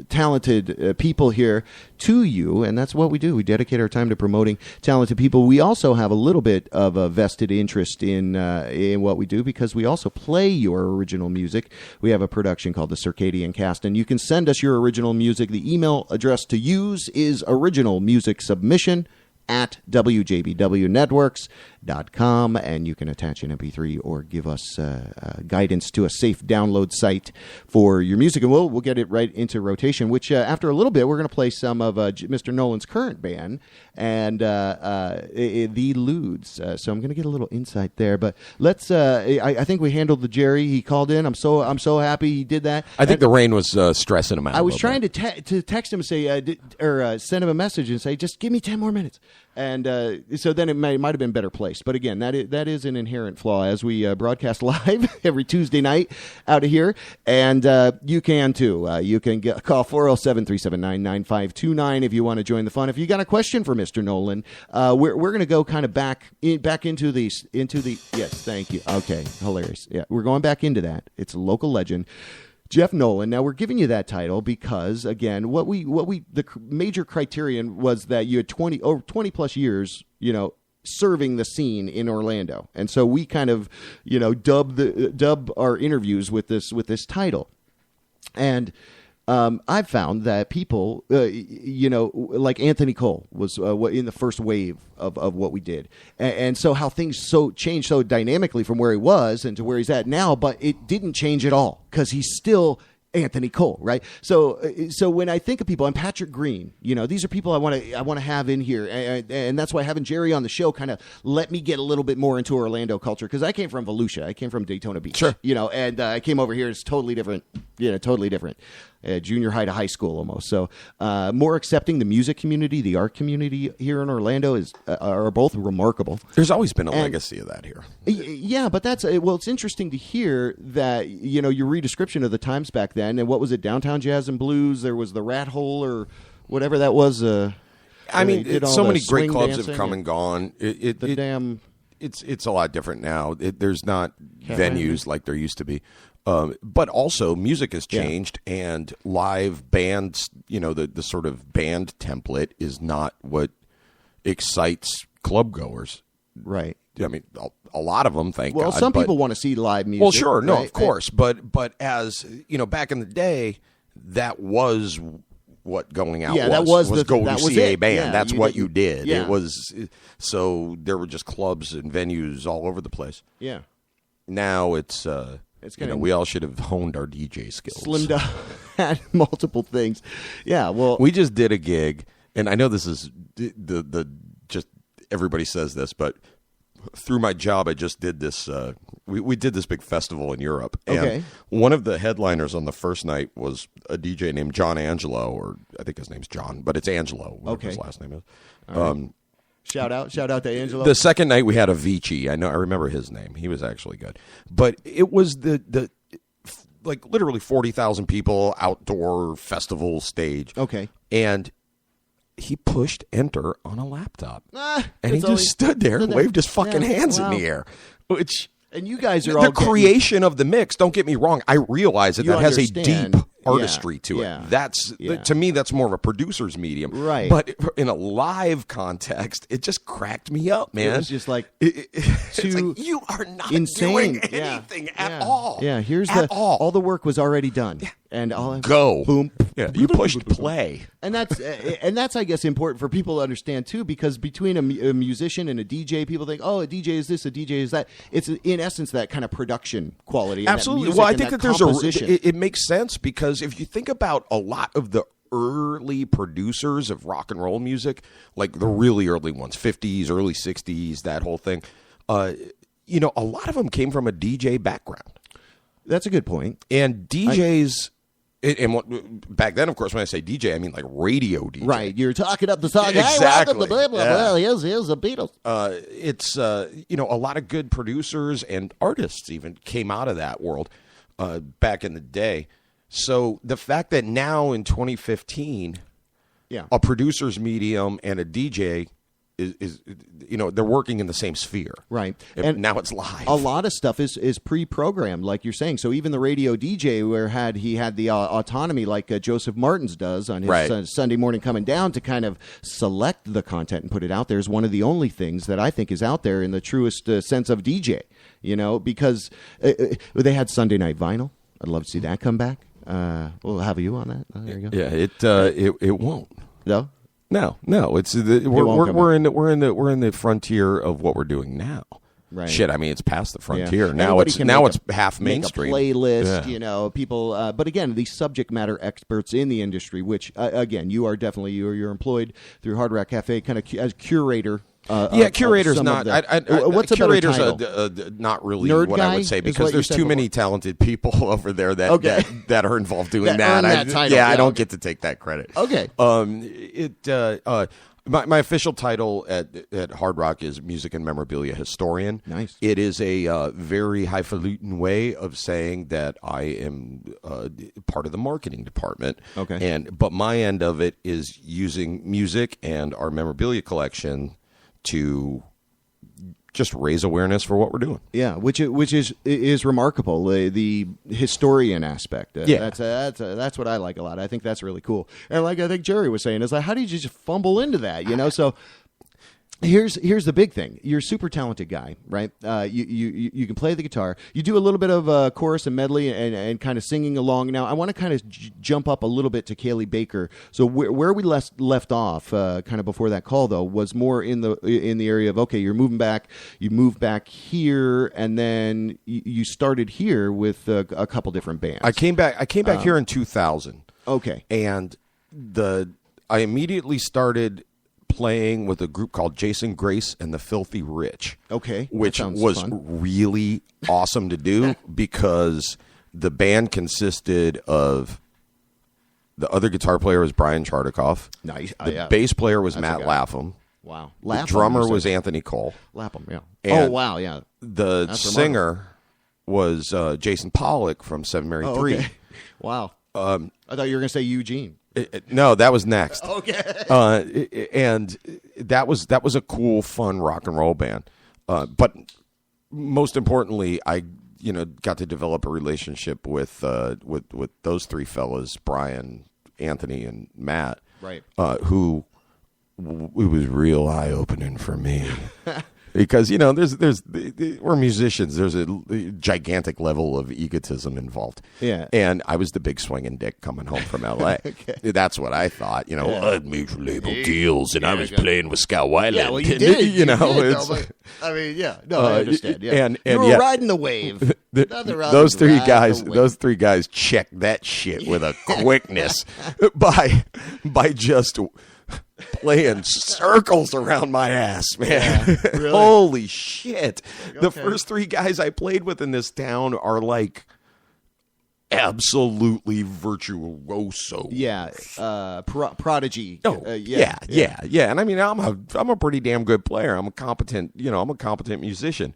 talented people here to you, and that's what we do. We dedicate our time to promoting talented people. We also have a little bit of a vested interest in what we do because we also play your original music. We have a production called the Circadian Cast, and you can send us your original music. The email address to use is original music submission at WJBWnetworks.com, and you can attach an MP3 or give us guidance to a safe download site for your music, and we'll get it right into rotation, which after a little bit, we're going to play some of Mr. Nolan's current band, and the Ludes. So I'm going to get a little insight there, but let's, I think we handled the Jerry. He called in. I'm so happy he did that. I think the rain was stressing him out. I was trying to text him and say, send him a message and say, just give me 10 more minutes. And so then it might have been better placed. But again, that is an inherent flaw as we broadcast live every Tuesday night out of here. And you can too. You can call 407-379-9529 if you want to join the fun. If you got a question for Mr. Nolan, we're going to go kind of back into the yes, thank you. Okay, hilarious. Yeah, we're going back into that. It's a local legend. Jeff Nolan. Now we're giving you that title because, again, the major criterion was that you had 20 plus years, serving the scene in Orlando, and so we kind of, dub our interviews with this title, and I've found that people, like Anthony Cole was in the first wave of what we did. And so how things changed so dynamically from where he was and to where he's at now, but it didn't change at all because he's still Anthony Cole, right? So when I think of people, and Patrick Green, these are people I want to have in here, and that's why having Jerry on the show kind of let me get a little bit more into Orlando culture because I came from Volusia, I came from Daytona Beach, sure, and I came over here. It's totally different, totally different. Junior high to high school almost. So more accepting. The music community, the art community here in Orlando are both remarkable. There's always been a legacy of that here. Yeah, but that's it's interesting to hear that your redescription of the times back then. And what was it? Downtown Jazz and Blues. There was the Rat Hole or whatever that was. I mean, so many great clubs have come and gone. It's a lot different now. There's not venues like there used to be. But also music has changed, and live bands, the sort of band template is not what excites club goers. Right. I mean, a lot of them, thank God. Well, some people want to see live music. Well, sure. No, right? of course. But as, back in the day, that was what going out was go to see a band. Yeah, that's what you did. Yeah. It was, so there were just clubs and venues all over the place. Yeah. Now it's kind of, we all should have honed our DJ skills. Slimmed down at multiple things. Yeah, well, we just did a gig, and I know this is the just everybody says this, but through my job, I just did this. We did this big festival in Europe. And Okay. one of the headliners on the first night was a DJ named John Angelo, or I think his name's John, but it's Angelo. Whatever his last name is. Shout out to Angelo. The second night we had Avicii. I remember his name. He was actually good. But it was the like literally 40,000 people outdoor festival stage. Okay. And he pushed enter on a laptop. And he that's all just stood there and waved his fucking hands in wow. the air. Which And you guys are the all creation of the mix, don't get me wrong, I realize that You that has a understand. deep artistry to Yeah. it. That's to me that's more of a producer's medium. Right. But in a live context, it just cracked me up, man. It was just like it's like, you are not insane. doing anything at Yeah. all. Yeah, here's At all the work was already done. And all Go. boom. Yeah, you pushed play. And that's I guess important for people to understand too, because between a musician and a DJ, people think, oh, a DJ is this, a DJ is that. It's in essence that kind of production quality. And Absolutely. That Well, I music think and that there's composition. it makes sense because if you think about a lot of the early producers of rock and roll music, like the really early ones, 50s, early 60s, that whole thing, a lot of them came from a DJ background. That's a good point. And DJs. Back then, of course, when I say DJ, I mean like radio DJ. Right, you're talking up the song. Exactly. Hey, welcome to blah, blah, blah. Here's the Beatles. It's a lot of good producers and artists even came out of that world back in the day. So the fact that now in 2015, a producer's medium and a DJ is they're working in the same sphere, right? And now it's live. A lot of stuff is pre-programmed, like you're saying. So even the radio DJ, where he had the autonomy, like Joseph Martins does on his Sunday morning coming down, to kind of select the content and put it out there, is one of the only things that I think is out there in the truest sense of DJ. Because they had Sunday Night Vinyl. I'd love to see that come back. We'll have you on that. There you go. Yeah, it won't. No. No, it's we're in the frontier of what we're doing now. Right. Shit, I mean, it's past the frontier. Yeah. Now Anybody it's can half mainstream. Make a playlist, people. But again, these subject matter experts in the industry, which again, you are definitely you're employed through Hard Rock Cafe, kind of as curator. Curator's not. What's a better title? Not really Nerd what guy I would say, is because what you there's said too many before. talented people over there that are involved doing That that. earn that title. I don't Okay. get to take that credit. Okay. My official title at Hard Rock is Music and Memorabilia Historian. Nice. It is a very highfalutin way of saying that I am part of the marketing department. Okay. But my end of it is using music and our memorabilia collection to just raise awareness for what we're doing. Yeah, which is remarkable. The historian aspect. That's what I like a lot. I think that's really cool. And like I think Jerry was saying, is like, how did you just fumble into that? So here's the big thing. You're a super talented guy, right? You can play the guitar. You do a little bit of chorus and medley and kind of singing along. Now I want to kind of jump up a little bit to Kaylee Baker. So where we left off, kind of before that call though, was more in the area of, okay, you're moving back. You moved back here, and then you started here with a couple different bands. I came back here in 2000. Okay, and I immediately started playing with a group called Jason Grace and the Filthy Rich. Okay. Which That sounds was fun. really awesome to do because the band consisted of the other guitar player was Brian Chartikoff. Nice. The bass player was That's Matt a guy. Lapham. Wow. The Lapham, drummer you said. was Anthony Cole. Lapham, yeah. And wow, yeah. The That's singer was Jason Pollock from Seven Mary 3. Okay. Wow. I thought you were going to say Eugene. No, that was next. Okay. And that was a cool, fun rock and roll band. But most importantly, I got to develop a relationship with those three fellas, Brian, Anthony, and Matt. Right. Who it was real eye opening for me. Because we're musicians. There's a gigantic level of egotism involved. Yeah. And I was the big swinging dick coming home from L.A. Okay. That's what I thought. I had major label deals, and I was playing with Scout Weiland. Yeah, well, you did. It's, I mean, yeah. No, I understand. Yeah. And you were yeah, riding the wave. those three guys checked that shit with a quickness by just playing circles around my ass, man. Yeah, really? Holy shit. The Okay. first 3 guys I played with in this town are like absolutely virtuoso. Yeah, prodigy. Oh, yeah. And I mean, I'm a pretty damn good player. I'm a competent musician.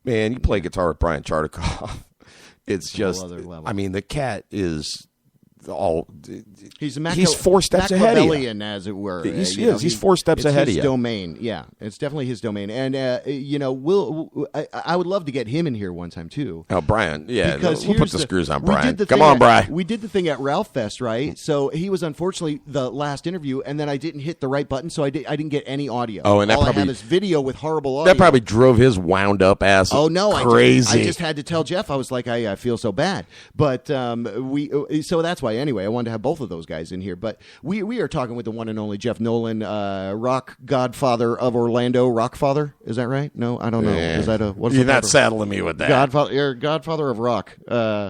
Man, you play guitar with Brian Chartikoff. It's just, other level. I mean, the cat is He's 4 steps ahead of you. Machiavellian, as it were. He's 4 steps ahead of It's you. his domain. Yeah, it's definitely his domain. And I would love to get him in here one time too. Oh, Brian, yeah, Because we'll put here's the screws on we Brian. did the Come thing on, at- Brian. We did the thing at Ralph Fest, right? So he was unfortunately the last interview, and then I didn't hit the right button, so I didn't get any audio. Oh, and that all probably- I have is video with horrible audio. That probably drove his wound up ass. Oh no! crazy. I just had to tell Jeff. I was like, I feel so bad. But so that's why. Anyway, I wanted to have both of those guys in here. But we are talking with the one and only Jeff Nolan, rock godfather of Orlando. Rockfather, is that right? No, I don't know. Is that a? What's You're the not proper- saddling me with that. Godfather, you're godfather of rock.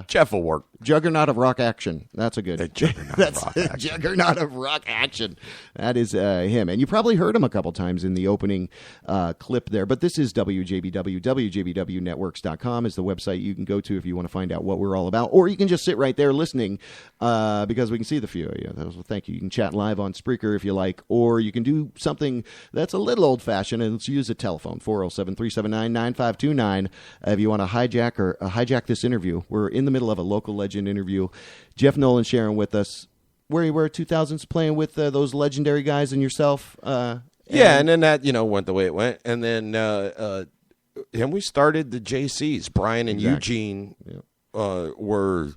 Jeff will work. Juggernaut of rock action. That's a good. The juggernaut That's of rock action. Juggernaut of rock action. That is him, and you probably heard him a couple times in the opening clip there. But this is WJBW. WJBWnetworks.com is the website you can go to if you want to find out what we're all about, or you can just sit right there listening because we can see the few of you. So thank you. You can chat live on Spreaker if you like, or you can do something that's a little old fashioned and let's use a telephone 407-379-9529 if you want to hijack this interview. We're in the middle of a local legend interview. Jeff Nolan sharing with us where you were 2000s playing with those legendary guys and yourself. And then that went the way it went, and then and we started the JCs. Brian and Eugene were,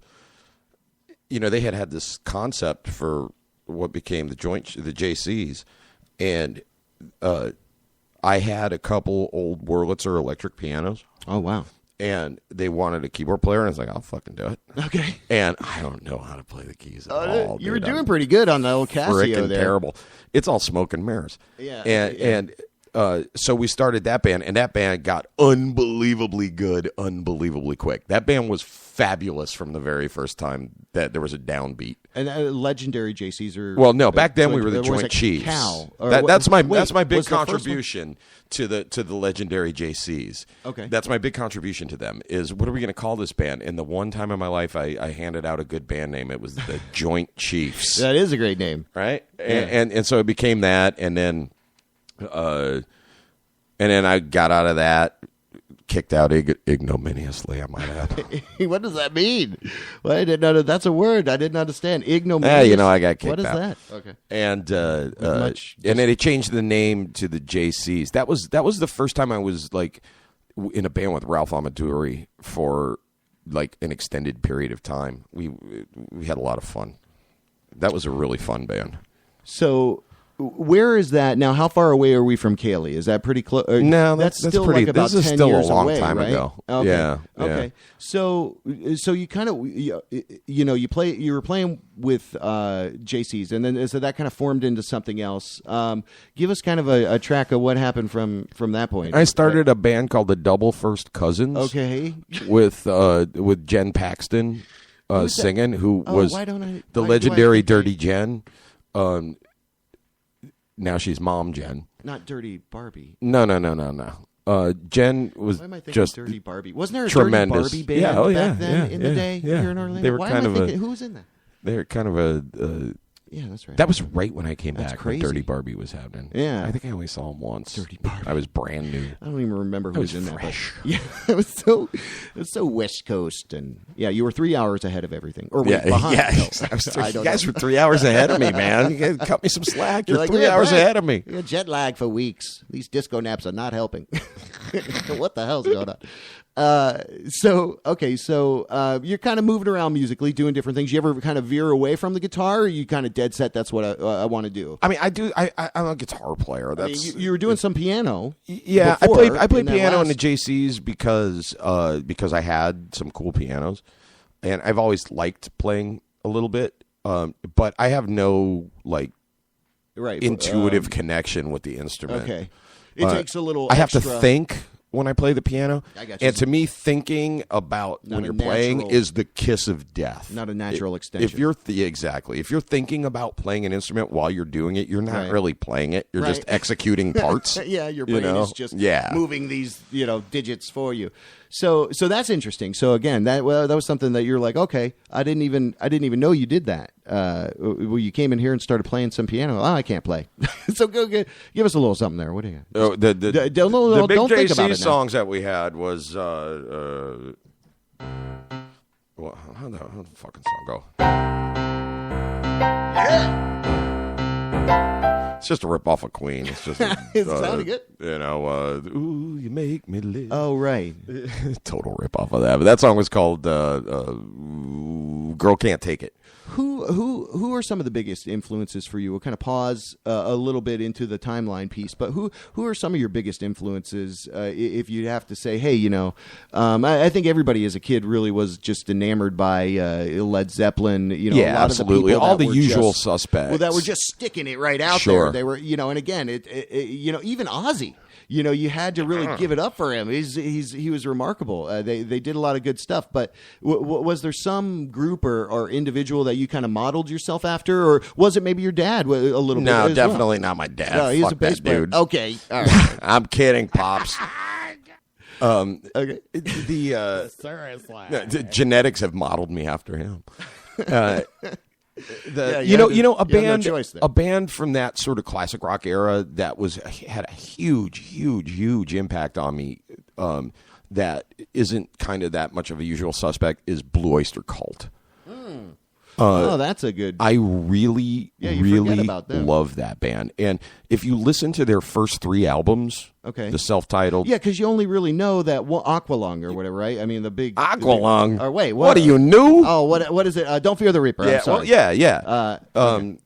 they had this concept for what became the JCs, and I had a couple old Wurlitzer electric pianos. Oh wow! And they wanted a keyboard player, and I was like, I'll fucking do it. Okay. And I don't know how to play the keys at all. You were dude. doing I'm pretty good on the old Casio frickin' there. terrible. It's all smoke and mirrors. Yeah. And so we started that band, and that band got unbelievably good, unbelievably quick. That band was fabulous from the very first time that there was a downbeat. And legendary JCs are Well, no, back then so we were the there was Joint a Chiefs. Cal, or That's my wait, big was the first one? contribution to the legendary JCs. Okay. That's my big contribution to them is what are we going to call this band? And the one time in my life I handed out a good band name, it was the Joint Chiefs. That is a great name, right? And so it became that, and then I got out of that, kicked out ignominiously, I might add. What does that mean? Well, I didn't know that's a word. I didn't understand. Ignominious. I got kicked out. What is that? Okay. And and then he changed the name to the JCs. That was the first time I was like in a band with Ralph Amaduri for like an extended period of time. We had a lot of fun. That was a really fun band. So where is that now? How far away are we from Kaylee? Is that pretty close? No, that's still pretty. like about this is 10 still years a long away, time right? ago. Okay. Yeah. Okay. So you kind of you were playing with JCs, and then so that kind of formed into something else. Give us kind of a track of what happened from that point. I started a band called the Double First Cousins. Okay. with Jen Paxton singing, who was the do I legendary think Dirty Jen. Now she's Mom Jen. Not Dirty Barbie. No. Jen was Why am I thinking just Dirty Barbie? Wasn't there a tremendous. Dirty Barbie band back then in the day here in Orlando? They were Why kind am I of thinking, who was in that? They were kind of a. Yeah, that's right. That was right when I came That's back. crazy. When Dirty Barbie was happening. Yeah. I think I only saw him once. Dirty Barbie. I was brand new. I don't even remember who was in fresh. that. But yeah, it was so West Coast, and yeah, you were 3 hours ahead of everything, or wait, behind. No. You guys were 3 hours ahead of me, man. You guys cut me some slack. You're like, 3 yeah, hours right. ahead of me. Yeah, jet lag for weeks. These disco naps are not helping. What the hell's going on? So you're kind of moving around musically, doing different things. You ever kind of veer away from the guitar, or you kind of dead set? That's what I want to do. I mean, I do. I'm a guitar player. That's you were doing some piano. Yeah, before, I played piano in the last- JCs because I had some cool pianos, and I've always liked playing a little bit. But I have no right intuitive connection with the instrument. Okay, it takes a little. I have to extra- think when I play the piano. I got you. And to me, thinking about Not when a you're playing natural- is the kiss of death. Not a natural extension. If you're exactly, if you're thinking about playing an instrument while you're doing it, you're not Right. really playing it. You're just Right. executing parts. Yeah, your you brain know? is just Yeah. moving these, digits for you. So that's interesting. So again, that was something that you're like, okay, I didn't even know you did that. Well, you came in here and started playing some piano. Oh, I can't play. So give us a little something there. What do you got? Oh, the Big don't think JC about it now. songs that we had was well, how the fucking song go? It's just a rip off of Queen. It's just It sounded good. Ooh, you make me live. Oh, right. Total rip off of that. But that song was called Girl Can't Take It. Who are some of the biggest influences for you? We'll kind of pause a little bit into the timeline piece, but who are some of your biggest influences? If you have to say, hey, I think everybody as a kid really was just enamored by Led Zeppelin. Yeah, a lot absolutely. Of the people All that the were usual just, suspects. Well, that were just sticking it right out Sure. there. They were, and again, even Ozzy. You had to really give it up for him. He was remarkable. They did a lot of good stuff. But was there some group or individual that you kind of modeled yourself after, or was it maybe your dad a little bit? No, as definitely well? not my dad. No, he's Fuck a bass that player. dude. Okay, all right. I'm kidding, pops. Okay. Seriously. The genetics have modeled me after him. Yeah, you know, a you had no band, choice there. a band from that sort of classic rock era that had a huge impact on me. That isn't kind of that much of a usual suspect is Blue Oyster Cult. That's a good. I really forget about them. love that band, and if you listen to their first 3 albums, Okay. the self-titled, Yeah, because you only really know that Aqualung or whatever, right? I mean, the big Aqualung. Or wait, what are you new? Oh, what is it? Don't Fear the Reaper. I'm sorry. Well, yeah. And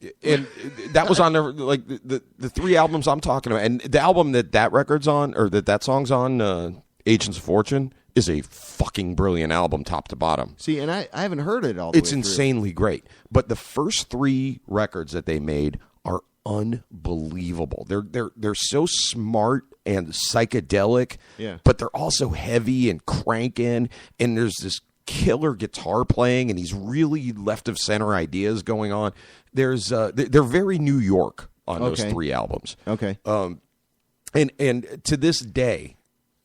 that was on the 3 albums I'm talking about, and the album that record's on, or that song's on, Agents of Fortune, is a fucking brilliant album, top to bottom. See, and I haven't heard it all. The It's way insanely great, but the first 3 records that they made are unbelievable. They're so smart and psychedelic, Yeah. but they're also heavy and cranking, and there's this killer guitar playing and these really left of center ideas going on. There's they're very New York on those Okay. 3 albums. Okay. And to this day,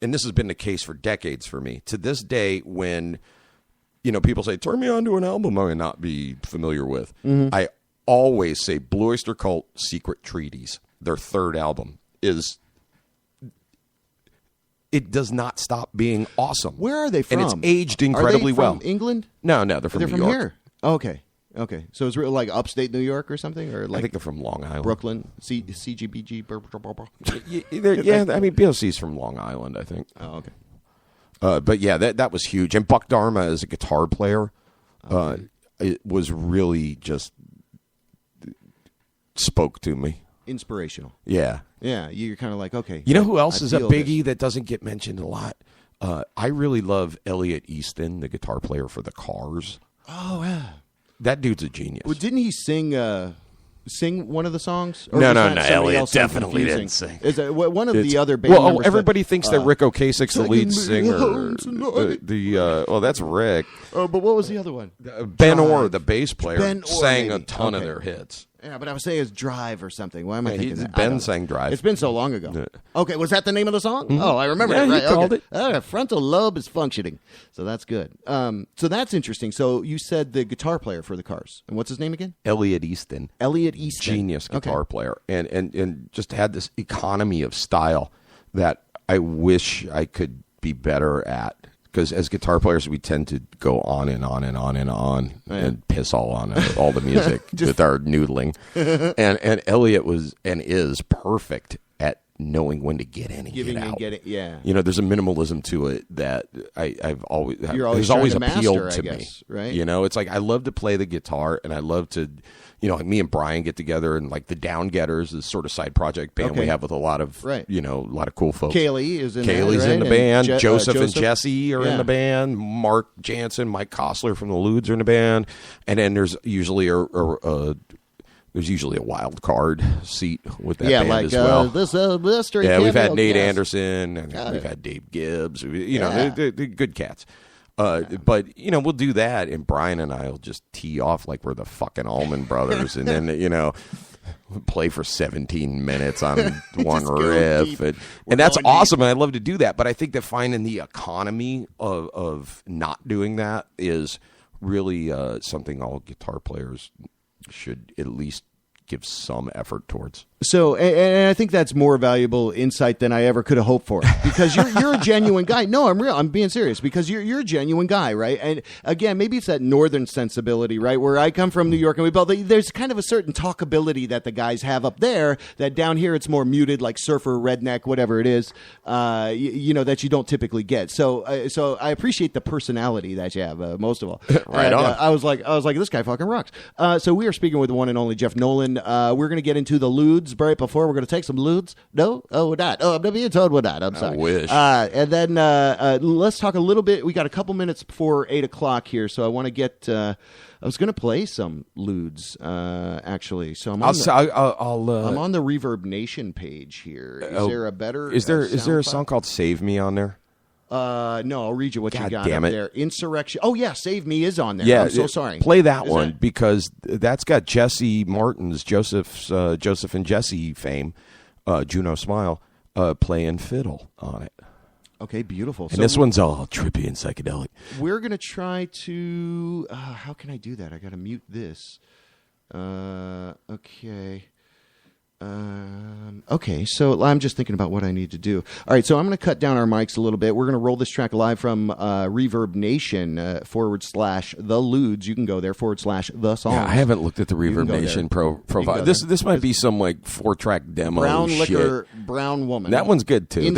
and this has been the case for decades for me, to this day when people say turn me on to an album I may not be familiar with, I always say Blue Oyster Cult Secret Treaties, their 3rd album, it does not stop being awesome. Where are they from? And it's aged incredibly Are they from well. England? No, they're from They're New from York. here. Okay. So it's really like upstate New York or something, or like I think they're from Long Island. Brooklyn, CGBG. Yeah, I mean, BOC's from Long Island, I think. Oh, okay. But yeah, that was huge. And Buck Dharma as a guitar player, it was really just spoke to me. Inspirational. Yeah. Yeah, you're kind of like, okay. You know who else I is a feel biggie this. that doesn't get mentioned a lot? I really love Elliot Easton, the guitar player for the Cars. Oh, yeah. That dude's a genius. Well, didn't he sing one of the songs? Or No, was no, that no, somebody Elliot else I'm definitely confusing? didn't sing. Is it one of the other band Well, members? everybody thinks that Rick Ocasek's the lead taking me home singer. tonight. Well, that's Rick. Oh, but what was the other one? Ben Orr, the bass player, Ben Orr, sang maybe. a ton of Okay. their hits. Yeah, but I was saying it's Drive or something. Why am I Yeah, thinking that? I Ben don't know. sang Drive. It's been so long ago. Yeah. Okay, was that the name of the song? Oh, I remember Yeah, it. he Right, called okay. it. All right, frontal lobe is functioning, so that's good. So that's interesting. So you said the guitar player for the Cars, and what's his name again? Elliot Easton. Elliot Easton. Genius guitar Okay. player, and just had this economy of style that I wish I could be better at. Because as guitar players, we tend to go on and on and on and on and piss all on all the music with our noodling. And Elliot was and is perfect at knowing when to get in and Giving get and out. getting, yeah. There's a minimalism to it that I've always You're always has always trying to appealed master, to I me. guess, right? It's like I love to play the guitar and I love to, me and Brian get together and like the Downgetters, this sort of side project band we Okay. have with a lot of Right. a lot of cool folks. Kaylee is in Kaylee's that, in the right? band. And Joseph and Jesse are Yeah. in the band. Mark Jansen, Mike Kostler from the Ludes are in the band. And then there's usually There's usually a wild card seat with that Yeah, band like as well. this mystery. Yeah, we've had cameo Nate guest. Anderson, and we've had Dave Gibbs. You know, Yeah. they're good cats. But, you know, we'll do that, and Brian and I will just tee off like we're the fucking Allman Brothers, and then, you know, play for 17 minutes on one riff. And that's awesome, and I love to do that. But I think that finding the economy of not doing that is really something all guitar players should at least give some effort towards. So, and I think that's more valuable insight than I ever could have hoped for, because you're a genuine guy. No, I'm real. I'm being serious, because you're a genuine guy, right? And again, maybe it's that northern sensibility, right? Where I come from, New York, and there's kind of a certain talkability that the guys have up there that down here it's more muted, like surfer, redneck, whatever it is, you know, that you don't typically get. So I appreciate the personality that you have, most of all. Right on. I was like, this guy fucking rocks. So we are speaking with the one and only Jeff Nolan. We're going to get into the lewds. Right before we're going to take some lewds. No? Oh, we're not. Oh, I'm being told we're not. I'm sorry. I wish. And then let's talk a little bit. We got a couple minutes before 8 o'clock here, so I want to get. I was going to play some lewds, actually. So I'm on I'm on the Reverb Nation page here. Is there a better? Is there a song called "Save Me" on there? No, I'll read you what you got damn up it. there. Insurrection. Oh, yeah, Save Me is on there. Yeah, I'm so sorry. Play that one because that's got Jesse Martin's Joseph and Jesse fame, Juno Smile, playing fiddle on it. Okay, beautiful. And this one's all trippy and psychedelic. We're going to try to... how can I do that? I got to mute this. Okay. Okay, so I'm just thinking about what I need to do. All right, so I'm going to cut down our mics a little bit. We're going to roll this track live from Reverb Nation / the Ludes. You can go there / the song. Yeah, I haven't looked at the Reverb Nation profile. This might be some like 4-track demo. Brown shit. Liquor, Brown Woman. That one's good too.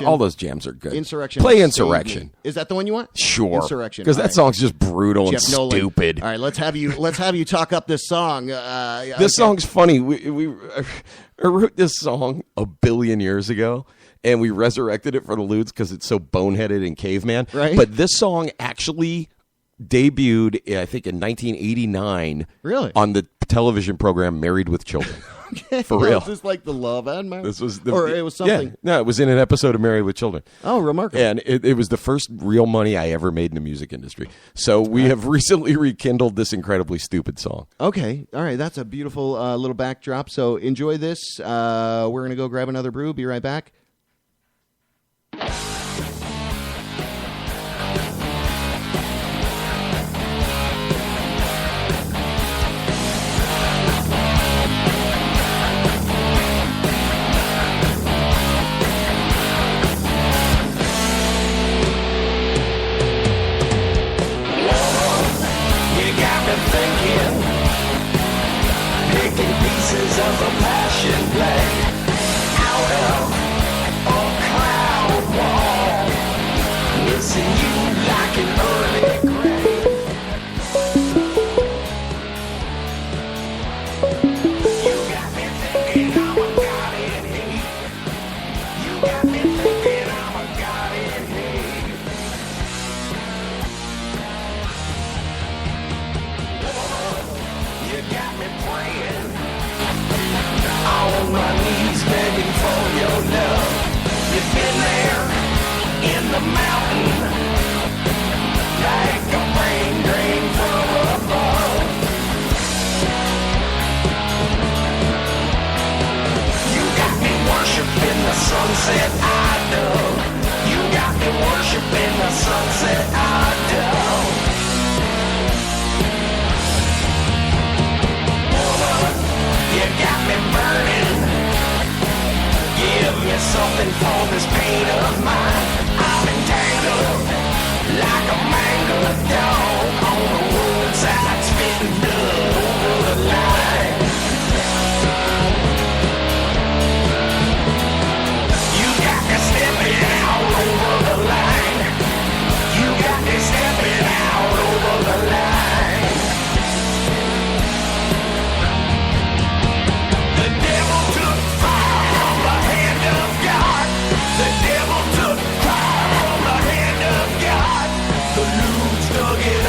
All those jams are good. Insurrection. Play Insurrection. Is that the one you want? Sure. Insurrection. Because that song's just brutal Jeff and Nolan. stupid. All right, let's have you talk up this song. This song's funny. I wrote this song a billion years ago, and we resurrected it for the Ludes because it's so boneheaded and caveman. Right. But this song actually debuted, I think, in 1989. Really? On the television program Married with Children. For real. Is this like the Love and Marriage? This was or it was something. Yeah, no, it was in an episode of Married with Children. Oh, remarkable. And it was the first real money I ever made in the music industry. So we have recently rekindled this incredibly stupid song. Okay. All right. That's a beautiful little backdrop. So enjoy this. We're going to go grab another brew. Be right back. The devil took fire from the hand of God. The Ludes dug it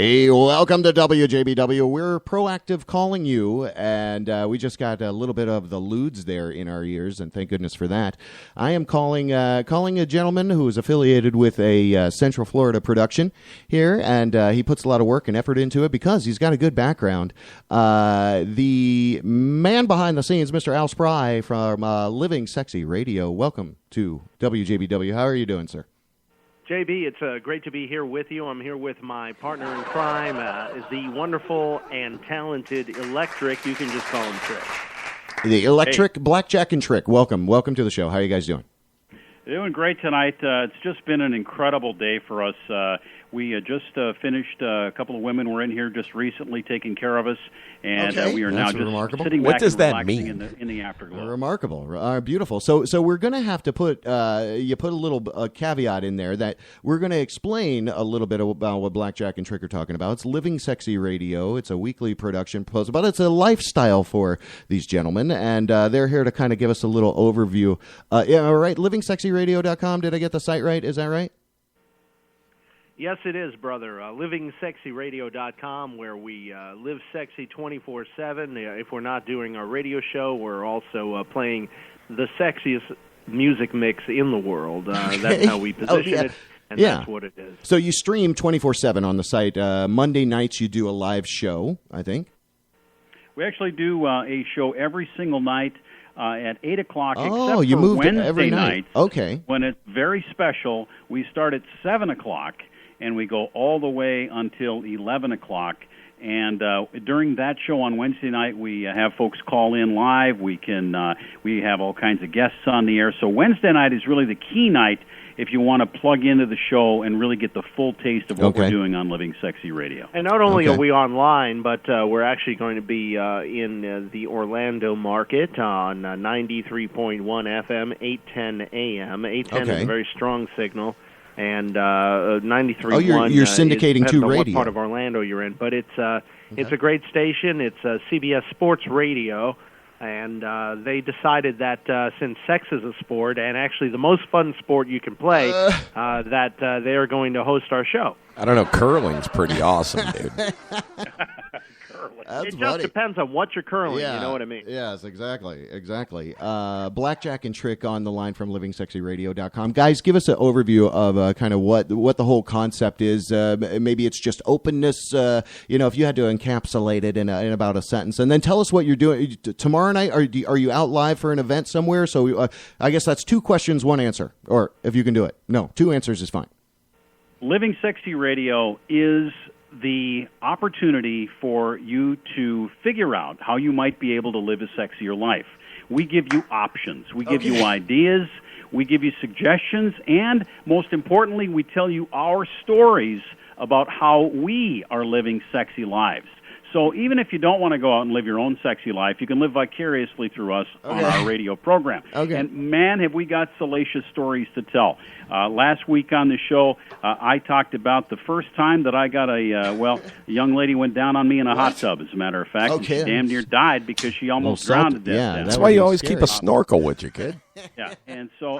Hey, welcome to WJBW. We're proactive calling you, and we just got a little bit of the lewds there in our ears, and thank goodness for that. I am calling a gentleman who is affiliated with a Central Florida production here, and he puts a lot of work and effort into it because he's got a good background. The man behind the scenes, Mr. Al Spry from Living Sexy Radio. Welcome to WJBW. How are you doing, sir? JB, it's great to be here with you. I'm here with my partner in crime, is the wonderful and talented Electric. You can just call him Trick. The Electric, hey. Blackjack and Trick. Welcome to the show. How are you guys doing? Doing great tonight. It's just been an incredible day for us. We just finished. A couple of women were in here just recently taking care of us, and we are now just sitting back and relaxing in the afterglow. Remarkable, beautiful. So we're going to have to put you put a little caveat in there that we're going to explain a little bit about what Blackjack and Trick are talking about. It's Living Sexy Radio. It's a weekly production post, but it's a lifestyle for these gentlemen, and they're here to kind of give us a little overview. Yeah, all right. LivingSexyRadio.com. Did I get the site right? Is that right? Yes, it is, brother. LivingSexyRadio.com, where we live sexy 24/7. If we're not doing our radio show, we're also playing the sexiest music mix in the world. That's how we position it, and that's what it is. So you stream 24/7 on the site. Monday nights you do a live show, I think. We actually do a show every single night. At 8 o'clock, except for moved Wednesday every night. Nights, okay. When it's very special, we start at 7 o'clock, and we go all the way until 11 o'clock. And during that show on Wednesday night, we have folks call in live. We have all kinds of guests on the air. So Wednesday night is really the key night if you want to plug into the show and really get the full taste of what we're doing on Living Sexy Radio. And not only are we online, but we're actually going to be in the Orlando market on 93.1 FM, 810 AM. 810 is a very strong signal. And 93.1 you're syndicating to radio. What part of Orlando you're in. But it's a great station. It's CBS Sports Radio. And they decided that since sex is a sport, and actually the most fun sport you can play, that they are going to host our show. I don't know. Curling's pretty awesome, dude. It just depends on what you're curling. You know what I mean? Yes, exactly. Blackjack and Trick on the line from LivingSexyRadio.com. Guys, give us an overview of kind of what the whole concept is. Maybe it's just openness. If you had to encapsulate it in about a sentence, and then tell us what you're doing tomorrow night. Are you out live for an event somewhere? So I guess that's 2 questions, 1 answer, or if you can do it. No, 2 answers is fine. Living Sexy Radio is the opportunity for you to figure out how you might be able to live a sexier life. We give you options. We give you ideas. We give you suggestions. And most importantly, we tell you our stories about how we are living sexy lives. So even if you don't want to go out and live your own sexy life, you can live vicariously through us on our radio program. And man, have we got salacious stories to tell. Last week on the show, I talked about the first time that I got a young lady went down on me in a hot tub, as a matter of fact. And she damn near died because she almost drowned to death. Yeah, that's why you always keep a snorkel with you, kid. Yeah, and so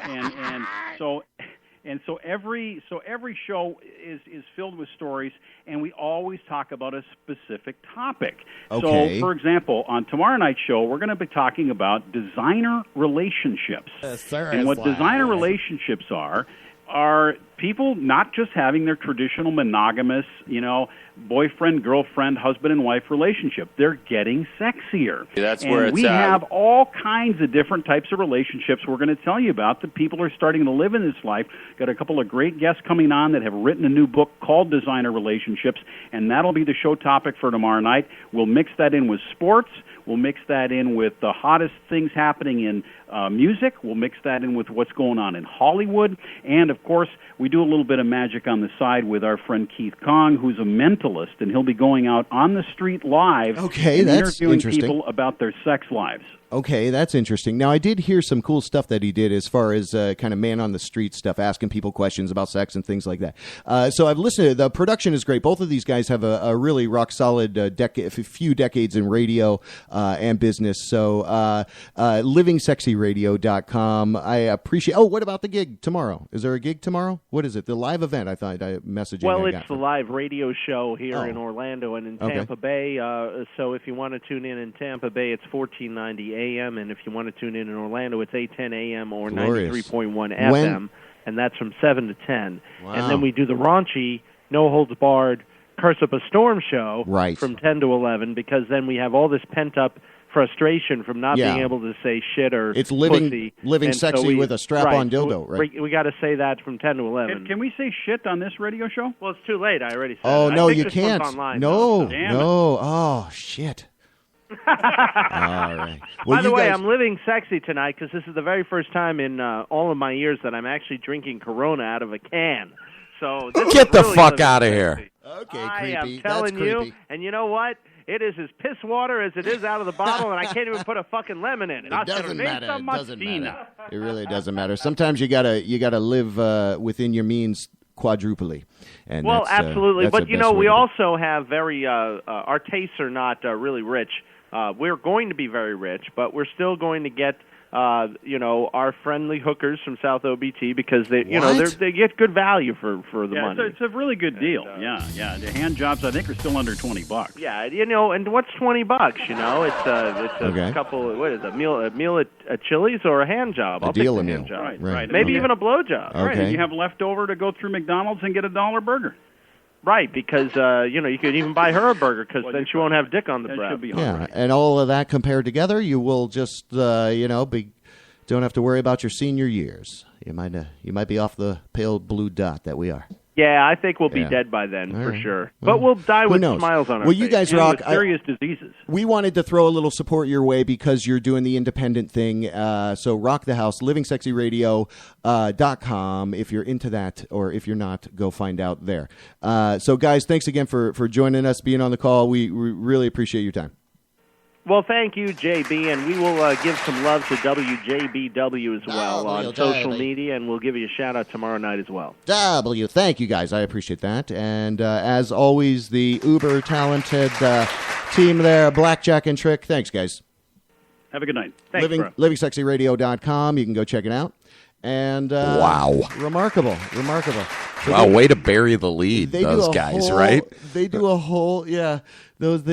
every show is filled with stories, and we always talk about a specific topic. So, for example, on tomorrow night's show, we're going to be talking about designer relationships. And what designer relationships are people not just having their traditional monogamous, boyfriend, girlfriend, husband and wife relationship. They're getting sexier. That's where we have all kinds of different types of relationships we're going to tell you about that people are starting to live in this life. Got a couple of great guests coming on that have written a new book called Designer Relationships, and that'll be the show topic for tomorrow night. We'll mix that in with sports. We'll mix that in with the hottest things happening in music. We'll mix that in with what's going on in Hollywood. And, of course, we do a little bit of magic on the side with our friend Keith Kong, who's a mentalist, and he'll be going out on the street live and that's interviewing interesting. people about their sex lives. Okay, that's interesting. Now, I did hear some cool stuff that he did as far as kind of man on the street stuff, asking people questions about sex and things like that. So I've listened to the production is great. Both of these guys have a really rock solid few decades in radio and business. So livingsexyradio.com. I appreciate. Oh, what about the gig tomorrow? Is there a gig tomorrow? What is it? The live event? I thought I messaged you. Well, it's the live radio show here in Orlando and in Tampa Bay. So if you want to tune in Tampa Bay, it's 1490 a.m. and if you want to tune in Orlando, it's 810 a.m. or 93.1 FM, and that's from 7 to 10. Wow. And then we do the raunchy, no holds barred, Curse Up a Storm show from 10 to 11, because then we have all this pent up frustration from not being able to say shit or it's pussy. living And sexy so we, with a strap-on dildo, right? We got to say that from 10 to 11. Can we say shit on this radio show? Well, it's too late. I already said Oh, it. no, I think you this can't. one's online, No, though, so. no. Oh, shit. All right. Well, By the you way, guys- I'm living sexy tonight because this is the very first time in all of my years that I'm actually drinking Corona out of a can. So this Get is the really fuck living out of sexy. here. Okay, I creepy. am telling That's you, creepy. and you know what? It is as piss water as it is out of the bottle, and I can't even put a fucking lemon in it. It doesn't matter. It doesn't matter. It really doesn't matter. Sometimes you gotta live within your means quadruply. And Well, that's, absolutely. that's But the you best know, way we to do it. also have very our tastes are not really rich. We're going to be very rich, but we're still going to get our friendly hookers from South OBT because they they get good value for the money. It's a really good deal. Yeah. The hand jobs I think are still under $20. Yeah, and what's $20? It's a couple. What is it, a meal at Chili's or a hand job? I'll deal take a the meal. hand job. Right. Maybe even a blow job. Right. And you have leftover to go through McDonald's and get a $1 burger. Right, because you could even buy her a burger because then she won't have dick on the breath. Yeah, and all of that compared together, you will just don't have to worry about your senior years. You might be off the pale blue dot that we are. Yeah, I think we'll be dead by then for sure. But we'll die with knows? smiles on our Well, face. you guys And rock. with serious diseases. We wanted to throw a little support your way because you're doing the independent thing. So rock the house, livingsexyradio.com. If you're into that, or if you're not, go find out there. So guys, thanks again for joining us, being on the call. We really appreciate your time. Well, thank you, JB, and we will give some love to WJBW as well on social media, and we'll give you a shout-out tomorrow night as well. Thank you, guys. I appreciate that. And as always, the uber-talented team there, Blackjack and Trick. Thanks, guys. Have a good night. Thanks, bro. livingsexyradio.com. You can go check it out. And Wow. Remarkable. Wow, way to bury the lead, those guys, right? They do a whole, They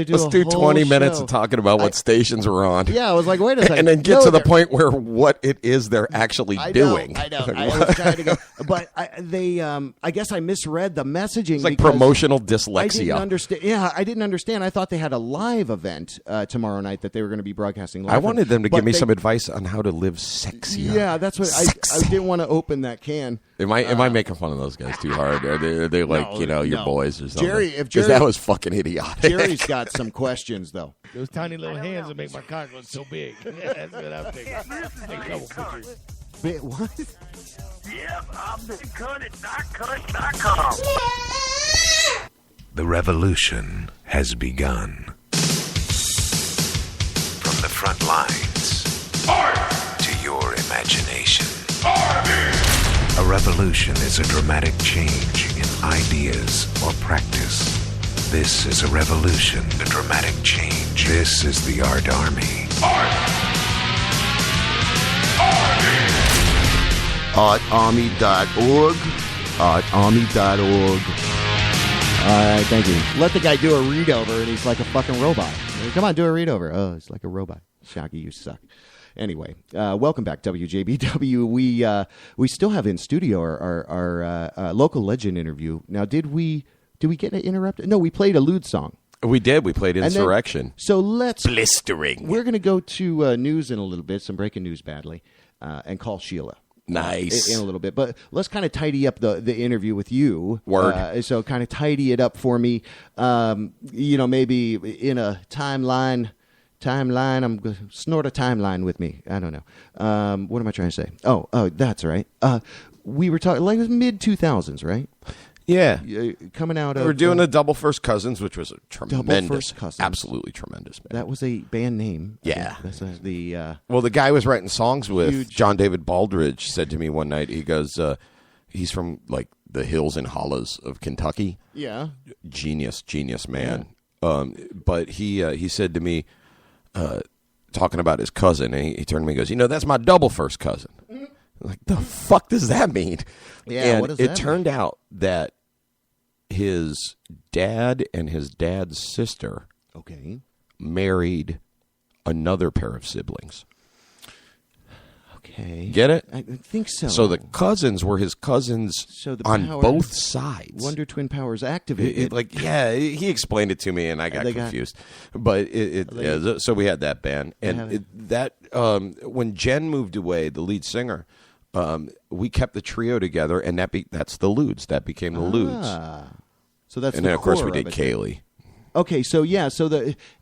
do Let's a do whole 20 minutes show. of talking about what stations we're on. Yeah, I was like, wait a second. And then get No, to the they're- point where what it is they're actually doing. I know. I was trying to go, but I guess I misread the messaging. It's like because promotional I dyslexia. didn't understand. Yeah, I didn't understand. I thought they had a live event tomorrow night that they were going to be broadcasting live. I wanted them to But give me they- some advice on how to live sexier. Yeah, that's what I didn't want to open that can. Am I making fun of those guys too hard? Are they like, your no. boys or something? If Because that was fucking idiotic. Jerry's got some questions, though. Those tiny little hands that make my cock look so big. That's what I'm thinking. Take a couple pictures. Wait, what? Yep, I'm BigCut.com. The revolution has begun. From the front lines to your imagination. A revolution is a dramatic change in ideas or practice. This is a revolution, a dramatic change. This is the Art Army. Artarmy.org. Artarmy.org. All right, thank you. Let the guy do a read over, and he's like a fucking robot. Come on, do a read over. Oh, it's like a robot. Shocky, you suck. Anyway, welcome back, WJBW. We still have in studio our local legend interview. Now, did we get interrupted? No, we played a lewd song. We did. We played And then- Insurrection. so let's Blistering. We're going to go to news in a little bit, some breaking news badly, and call Sheila. Nice. In a little bit, but let's kind of tidy up the interview with you. Word. So kind of tidy it up for me. Maybe in a timeline. I'm gonna snort a timeline with me. I don't know. What am I trying to say? Oh, that's right. We were talking like it was mid 2000s, right? Yeah. Coming out of... We're doing a Double First Cousins, which was a tremendous, First Cousins. absolutely tremendous band. That was a band name. Yeah. That's the... Well, the guy I was writing songs with, Huge. John David Baldridge, said to me one night, he goes, he's from like the hills and hollows of Kentucky. Yeah. Genius man. But he said to me, talking about his cousin, and he turned to me and goes, that's my double first cousin. Like, the fuck does that mean? Yeah, and what does it that turned out that his dad and his dad's sister married another pair of siblings. Okay. Get it? I think so. So the cousins were his cousins on both sides. Wonder Twin powers activated. He explained it to me, and I got confused. But so we had that band, and when Jen moved away, the lead singer, we kept the trio together, and that's the Ludes. That became the Ludes. So that's and the then of course core we did of it. Kaylee. Okay, so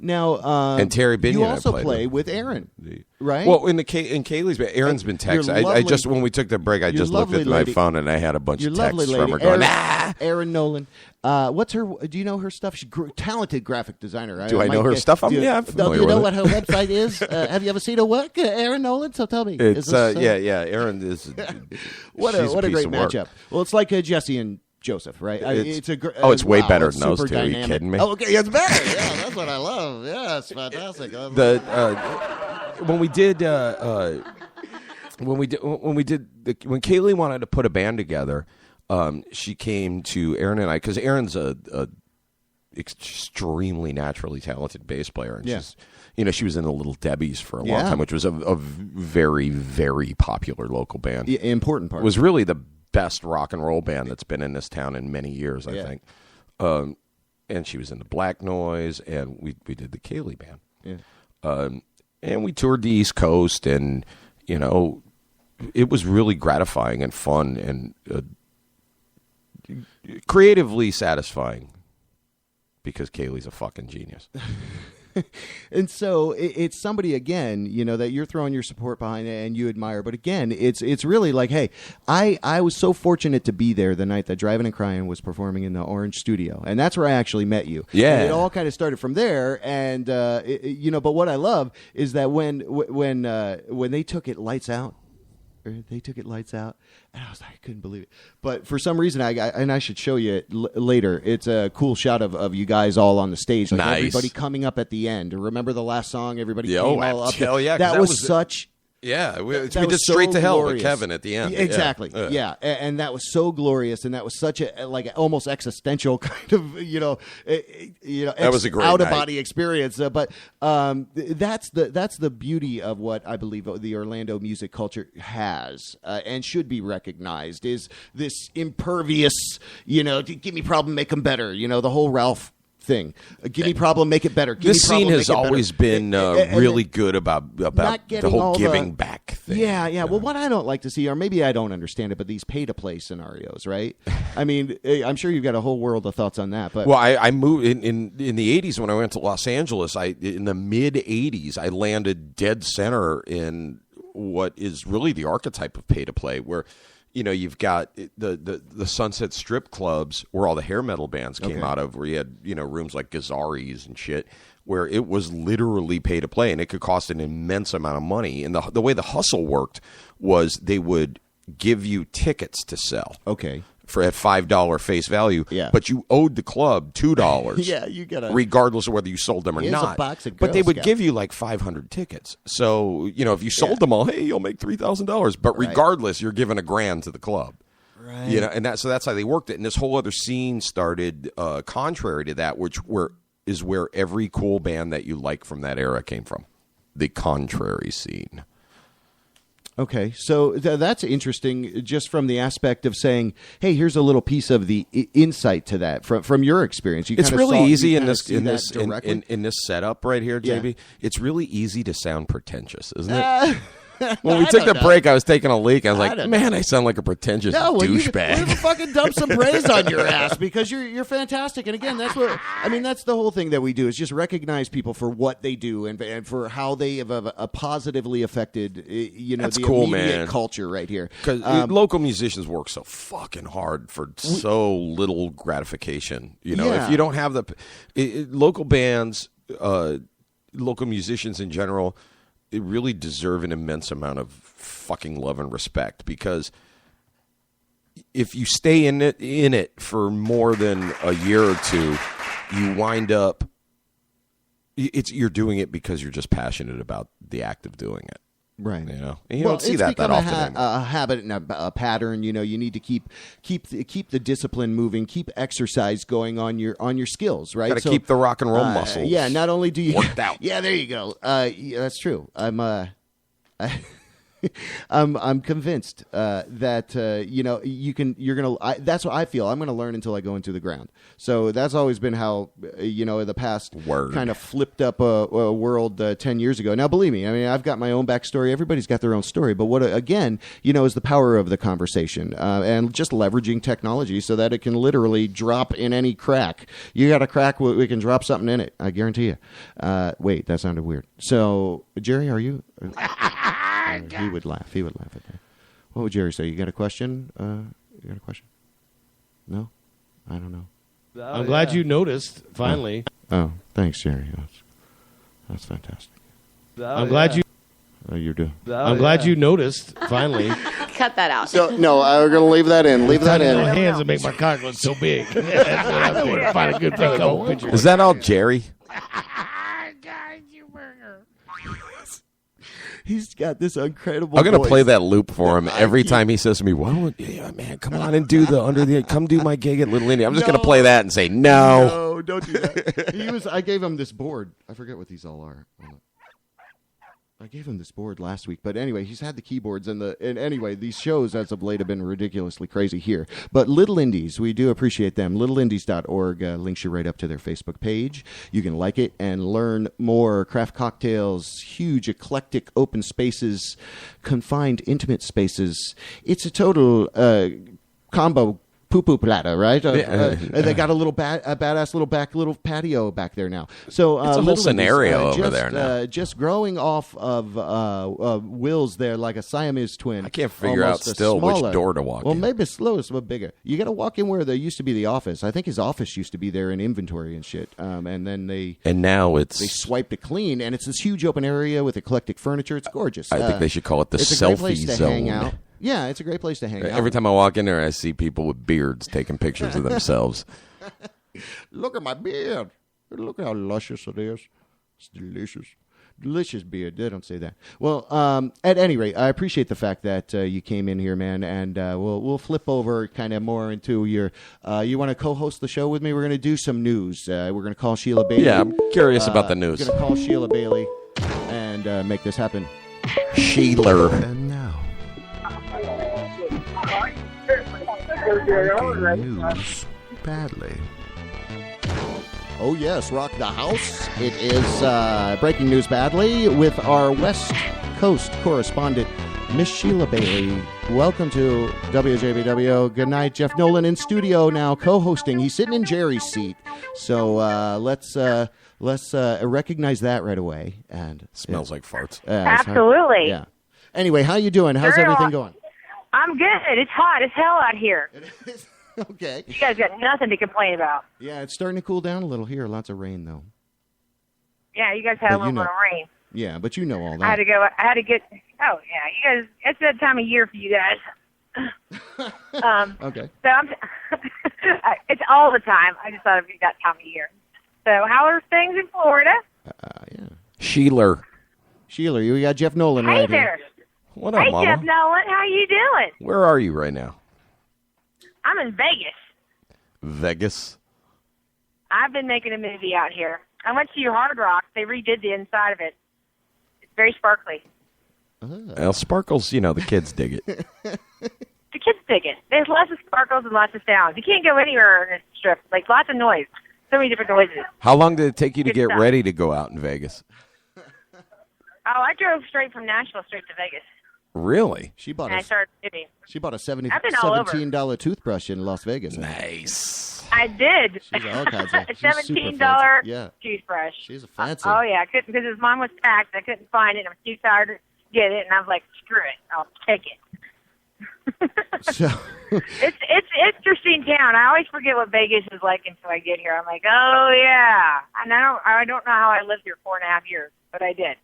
now and Terry Binion. You also I play with Aaron, right? Well, in Kaylee's band, Aaron's been texting. I just when we took the break, I just looked at my phone and I had a bunch of texts from her going, Erin Nolan. What's her? Do you know her stuff? She's talented graphic designer. Do I know her stuff? I'm familiar do you know with what it. her website is? Have you ever seen her work, Erin Nolan? So tell me. It's Erin is. What a great matchup. Well, it's like Jesse and Joseph, right? It's way better than those two. Are you kidding me? Oh, okay, it's better. Yeah, that's what I love. Yeah, it's fantastic. When Kaylee wanted to put a band together, she came to Aaron and I, because Aaron's a extremely naturally talented bass player, and she's, she was in the Little Debbies for a long time, which was a very, very popular local band. Yeah, important part. It was really the best rock and roll band that's been in this town in many years, I think. And she was in the Black Noise, and we did the Kaylee band. Yeah. And we toured the East Coast, and it was really gratifying and fun and creatively satisfying, because Kaylee's a fucking genius. And so it's somebody, again, that you're throwing your support behind and you admire. But again, it's really like, hey, I was so fortunate to be there the night that Driving and Crying was performing in the Orange Studio, and that's where I actually met you. Yeah, and it all kind of started from there. And but what I love is that when they took it lights out. And I was like, I couldn't believe it. But for some reason, I should show you it later. It's a cool shot of you guys all on the stage, like nice. Everybody coming up at the end. Remember the last song? Everybody came all up. Hell yeah, that was such. Yeah, we that did was Straight so to Hell glorious. with Kevin at the end. Exactly. Yeah. And that was so glorious, and that was such a almost existential kind of that was a great out of night. body experience. But that's the beauty of what I believe the Orlando music culture has and should be recognized, is this impervious, give me problem, make them better. The whole Ralph thing. Give me problem, make it better. This scene has always been really good about the whole giving back thing. Yeah. Well, what I don't like to see, or maybe I don't understand it, but these pay-to-play scenarios, right? I mean, I'm sure you've got a whole world of thoughts on that. But I moved in the 80s when I went to Los Angeles. In the mid 80s, I landed dead center in what is really the archetype of pay-to-play, where you've got the Sunset Strip clubs where all the hair metal bands came out of, where you had, rooms like Gazzari's and shit, where it was literally pay to play, and it could cost an immense amount of money. And the way the hustle worked was they would give you tickets to sell. Okay. For at $5 face value, yeah. But you owed the club $2. Yeah, you gotta, regardless of whether you sold them or Here's not. A box of but they would Scouts. give you like 500 tickets. So if you sold them all, hey, you'll make $3,000. But regardless, you're giving $1,000 to the club. Right. And that's how they worked it. And this whole other scene started contrary to that, is where every cool band that you like from that era came from. The contrary scene. Okay, so that's interesting, just from the aspect of saying, "Hey, here's a little piece of the insight to that from your experience." It's really easy in this setup right here, JB. Yeah. It's really easy to sound pretentious, isn't it? When we took the break, I was taking a leak. I was like, man, I sound like a pretentious douchebag. You fucking dump some praise on your ass because you're fantastic. And again, that's the whole thing that we do is just recognize people for what they do and for how they have positively affected That's the cool, immediate man. culture right here. Because local musicians work so fucking hard for so little gratification. If you don't have local bands, local musicians in general, it really deserve an immense amount of fucking love and respect, because if you stay in it for more than a year or two, you wind up you're doing it because you're just passionate about the act of doing it. Right. And you don't see that often anymore. A habit and a pattern. You need to keep the discipline moving, keep exercise going on your skills. Right. Got to keep the rock and roll muscles. Yeah. Not only do you worked out. Yeah. There you go. That's true. I'm convinced that that's what I feel. I'm gonna learn until I go into the ground. So that's always been how in the past kind of flipped up a world 10 years ago. Now, believe me, I mean, I've got my own backstory. Everybody's got their own story. But what again, is the power of the conversation and just leveraging technology so that it can literally drop in any crack. You got a crack, we can drop something in it. I guarantee you. Wait, that sounded weird. So, Jerry, are you? He would laugh. He would laugh at that. What would Jerry say? You got a question? No? I don't know. I'm glad you noticed, finally. Oh, thanks, Jerry. That's fantastic. I'm glad you... You're doing. I'm glad you noticed, finally. Cut that out. So, no, we're going to leave that in. Leave that in. My hands that make my cock look so big. That's what I'm doing. Find a good couple pictures. Is that all Jerry? He's got this incredible I'm going to voice. play that loop for him every time he says to me, "Well, yeah, man, come on and do come do my gig at Little Indy." I'm just going to play that and say, No, don't do that. I gave him this board. I forget what these all are. I gave him this board last week, but anyway, he's had the keyboards and anyway, these shows as of late have been ridiculously crazy here. But Little Indies, we do appreciate them. LittleIndies.org links you right up to their Facebook page. You can like it and learn more. Craft cocktails, huge, eclectic, open spaces, confined, intimate spaces. It's a total combo. Poo-poo platter, right? They got a little badass little patio back there now. So it's a whole scenario over there now. Just growing off of Will's there like a Siamese twin. I can't figure out still which door to walk in. Well, maybe it's slow, it's a bit bigger. You got to walk in where there used to be the office. I think his office used to be there in inventory and shit. And then they swiped it clean, and it's this huge open area with eclectic furniture. It's gorgeous. I think they should call it the selfie zone. It's a great place to hang out. Yeah, it's a great place to hang out. Every time I walk in there, I see people with beards taking pictures of themselves. Look at my beard. Look how luscious it is. It's delicious. Delicious beard. They don't say that. Well, at any rate, I appreciate the fact that you came in here, man, and we'll flip over kind of more into your... you want to co-host the show with me? We're going to do some news. We're going to call Sheila Bailey. Yeah, I'm curious about the news. We're going to call Sheila Bailey and make this happen. Sheila. And now... news badly. Oh yes, rock the house. It is breaking news badly with our West Coast correspondent, Miss Sheila Bailey. Welcome to WJBW. Good night, Jeff Nolan in studio now, co-hosting. He's sitting in Jerry's seat, so let's recognize that right away. And smells like farts. Absolutely. Yeah. Anyway, how you doing? How's everything going? I'm good. It's hot as hell out here. Okay. You guys got nothing to complain about. Yeah, it's starting to cool down a little here. Lots of rain, though. Yeah, you guys had a little bit of rain. Yeah, but you know all that. I had to get. Oh yeah, you guys. It's that time of year for you guys. Okay. So it's all the time. I just thought it'd be that time of year. So how are things in Florida? Yeah. Sheila, you got Jeff Nolan hey right there. here. What up, hey, Mama? Jeff Nolan, how you doing? Where are you right now? I'm in Vegas. Vegas? I've been making a movie out here. I went to your Hard Rock. They redid the inside of it. It's very sparkly. Well, sparkles, the kids dig it. The kids dig it. There's lots of sparkles and lots of sounds. You can't go anywhere in this strip. Like, lots of noise. So many different noises. How long did it take you to Good get stuff. ready to go out in Vegas? Oh, I drove straight from Nashville straight to Vegas. Really? She bought And I started moving. She bought a I've been all over. $17 toothbrush in Las Vegas. Nice. I did. She's all kinds of. A she's super fancy. Yeah. toothbrush. She's a fancy. Oh yeah, I couldn't because mine was packed. I couldn't find it. I was too tired to get it, and I was like, "Screw it, I'll take it." So It's interesting town. I always forget what Vegas is like until I get here. I'm like, oh yeah, and I don't know how I lived here 4.5 years, but I did,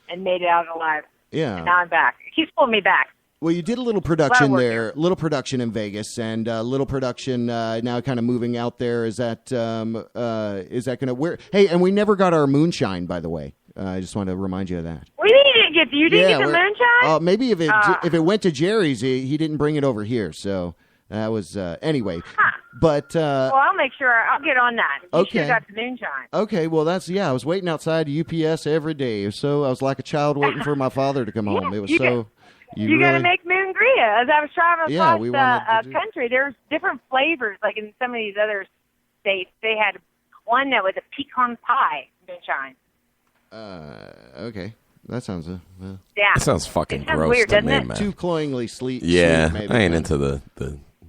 and made it out alive. Yeah. And now I'm back. It keeps pulling me back. Well, you did a little production there, little production in Vegas, and little production now kind of moving out there. Is that going to Hey, and we never got our moonshine, by the way. I just want to remind you of that. We didn't get you didn't get the moonshine. Maybe if it went to Jerry's, he didn't bring it over here. So that was anyway. Huh. But well, I'll make sure I'll get on that. You Okay. sure got the moonshine. Okay, well I was waiting outside UPS every day, so I was like a child waiting for my father to come home. It was so. You got to make moongria. As I was traveling across we the wanted to country, there's different flavors. Like in some of these other states, they had one that was a pecan pie moonshine. Okay. That sounds Yeah. That sounds fucking It sounds gross weird, to doesn't me, it? man. too cloyingly sweet. Yeah, sweet, maybe. I ain't into the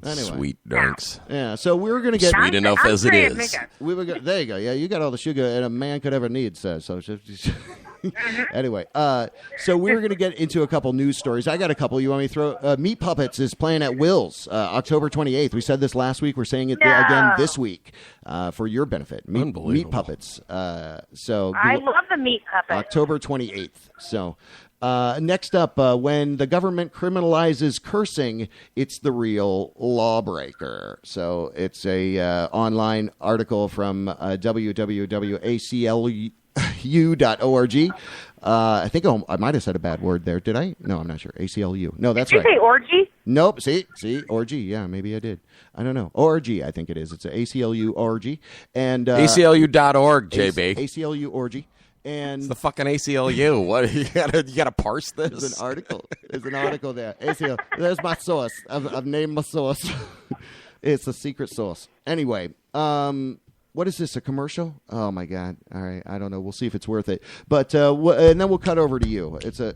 Anyway. sweet drinks. Yeah, so we were going to get Sweet enough as it is. We were there you go. Yeah, you got all the sugar and a man could ever need. So anyway, so we were going to get into a couple news stories. I got a couple. You want me to throw? Meat Puppets is playing at Will's October 28th. We said this last week. We're saying it again this week for your benefit. Meat Puppets. So I love the Meat Puppets. October 28th. So. Next up, when the government criminalizes cursing, it's the real lawbreaker. So it's a online article from www.aclu.org. I think I might have said a bad word there. Did I? No, I'm not sure. ACLU. No, that's right. Did you say orgy? Nope. See, orgy. Yeah, maybe I did. I don't know. ORG, I think it is. It's a ACLU org. And ACLU.org, JB. ACLU org. And it's the fucking ACLU. What you gotta parse this? There's an article. There's an article there. ACL. There's my source. I've named my source. It's a secret source. Anyway, what is this? A commercial? Oh my god! All right, I don't know. We'll see if it's worth it. But and then we'll cut over to you. It's a.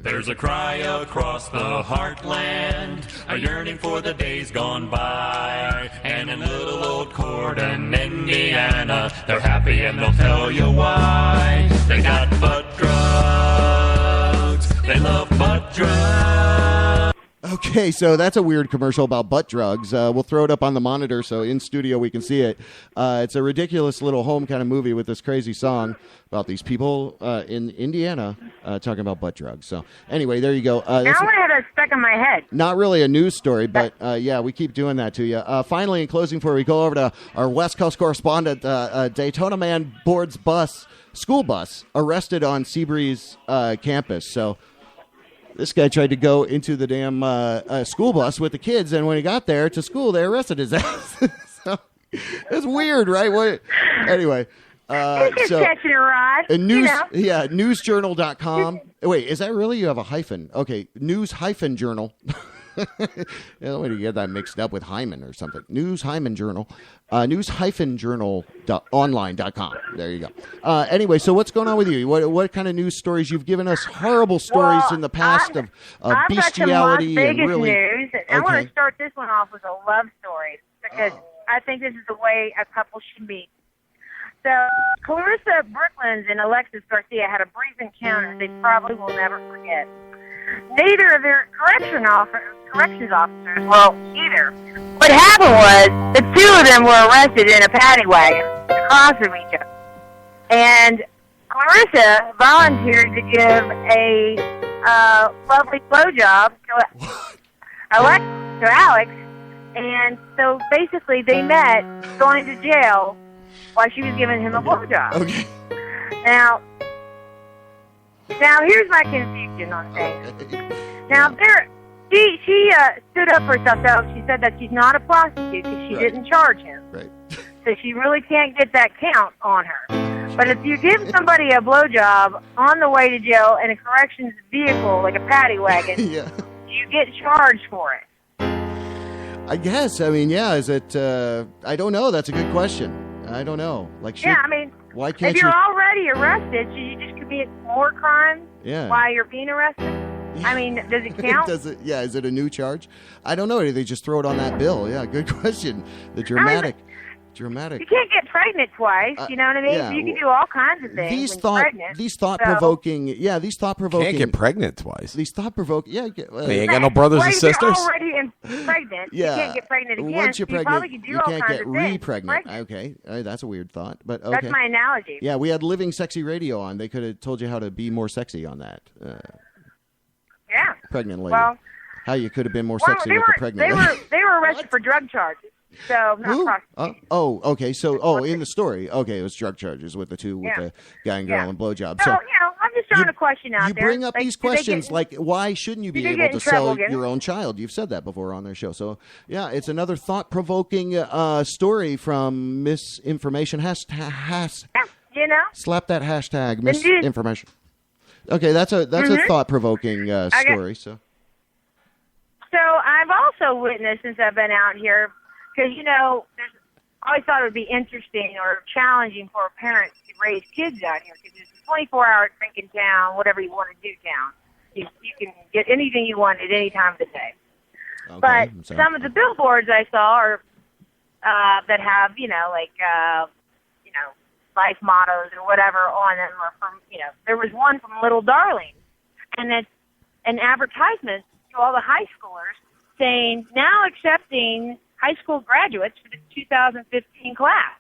There's a cry across the heartland, a yearning for the days gone by. And in little old Corden, Indiana, they're happy and they'll tell you why. They got butt drugs. They love butt drugs. Okay, so that's a weird commercial about butt drugs. We'll throw it up on the monitor so in studio we can see it. It's a ridiculous little home kind of movie with this crazy song about these people in Indiana talking about butt drugs. So anyway, there you go. Now I have that stuck in my head. Not really a news story, but yeah, we keep doing that to you. Finally, in closing, before we go over to our West Coast correspondent, Daytona man boards school bus arrested on Seabreeze campus. So this guy tried to go into the damn school bus with the kids, and when he got there to school, they arrested his ass. So, it's weird, right? Anyway. He's just catching a ride. Newsjournal.com. Wait, is that really? You have a hyphen. Okay, news-journal. Let me get that mixed up with hymen or something. News-journal. News-journal.online.com. There you go. Anyway, so what's going on with you? What kind of news stories? You've given us horrible stories in the past of bestiality. I've got some Las Vegas and really, news. I want to start this one off with a love story because I think this is the way a couple should meet. So, Clarissa Brooklands and Alexis Garcia had a brief encounter they probably will never forget. Neither of their corrections officers, well, either. What happened was, the two of them were arrested in a paddy wagon across from each other. And Clarissa volunteered to give a lovely blowjob to Alex, and so basically they met going to jail while she was giving him a blowjob. Okay. Now here's my confusion on things. Now she stood up for herself. So she said that she's not a prostitute because she didn't charge him. Right. So she really can't get that count on her. But if you give somebody a blowjob on the way to jail in a corrections vehicle like a paddy wagon, yeah, you get charged for it. I guess. I mean, yeah. Is it? I don't know. That's a good question. I don't know. Like, yeah, I mean, why can't if you're you? already arrested, you just could be commit more crimes Yeah. while you're being arrested? I mean, does it count? Does it? Yeah. Is it a new charge? I don't know. They just throw it on that bill. Yeah. Good question. The dramatic. You can't get pregnant twice. You know what I mean? yeah. You can do all kinds of things. These when you're pregnant. these thought-provoking. Yeah, these thought-provoking. Can't get pregnant twice. These thought-provoking. Yeah. They ain't got no brothers and sisters. You're already pregnant. Yeah. You can't get pregnant again. Once you're so you pregnant, probably can do you all can't kinds get of things. re-pregnant. Pregnant. Okay, that's a weird thought, but okay. That's my analogy. Yeah, we had Living Sexy Radio on. They could have told you how to be more sexy on that. Yeah. Pregnant lady. Well, how you could have been more sexy with the pregnant lady. They were arrested for drug charges. So not prostitution. Okay. So, in the story, okay, it was drug charges with the two, with the guy and girl and blowjob. So, I'm just throwing a question out you there. bring up these questions like, why shouldn't you be able to sell your own child? You've said that before on their show. So, yeah, it's another thought-provoking story from Misinformation. Slap that hashtag, Misinformation. Okay, that's a thought-provoking story. So I've also witnessed, since I've been out here, because, I always thought it would be interesting or challenging for a parent to raise kids out here, because it's a 24-hour drinking town, whatever you want to do town. You can get anything you want at any time of the day. Okay, but some of the billboards I saw are that have, life mottos or whatever on them, or from, there was one from Little Darling, and it's an advertisement to all the high schoolers saying, now accepting high school graduates for the 2015 class.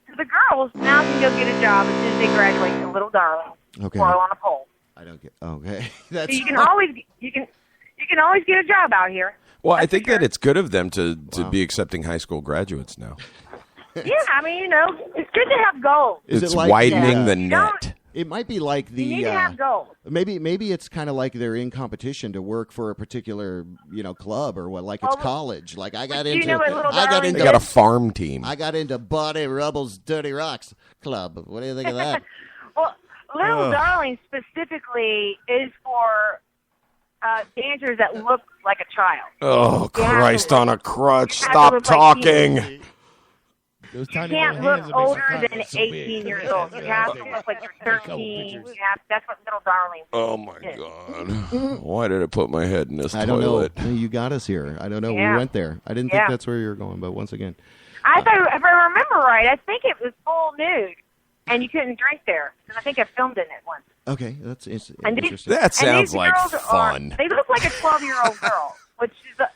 So the girls now can go get a job as soon as they graduate to Little Darling, okay. or on a pole. I don't get. Okay, so you can always get a job out here. Well, I think that it's good of them to be accepting high school graduates now. Yeah, I mean, it's good to have goals. It's widening the net. It might be like the. You need to have goals. Maybe it's kind of like they're in competition to work for a particular club or what, like it's college. Like I got a farm team. I got into Body Rubble's Dirty Rocks Club. What do you think of that? Well, Little Darling specifically is for dancers that look like a child. Oh, Christ on a crutch! Stop talking. You can't look older than 18 years old. You have to look like you're 13. That's what Little Darling is. Oh, my God. Why did I put my head in this toilet? I don't know. You got us here. I don't know. Yeah. We went there. I didn't think that's where you were going, but once again. If I remember right, I think it was full nude, and you couldn't drink there. And I think I filmed in it once. Okay, that's interesting. That sounds like fun. They look like a 12-year-old girl,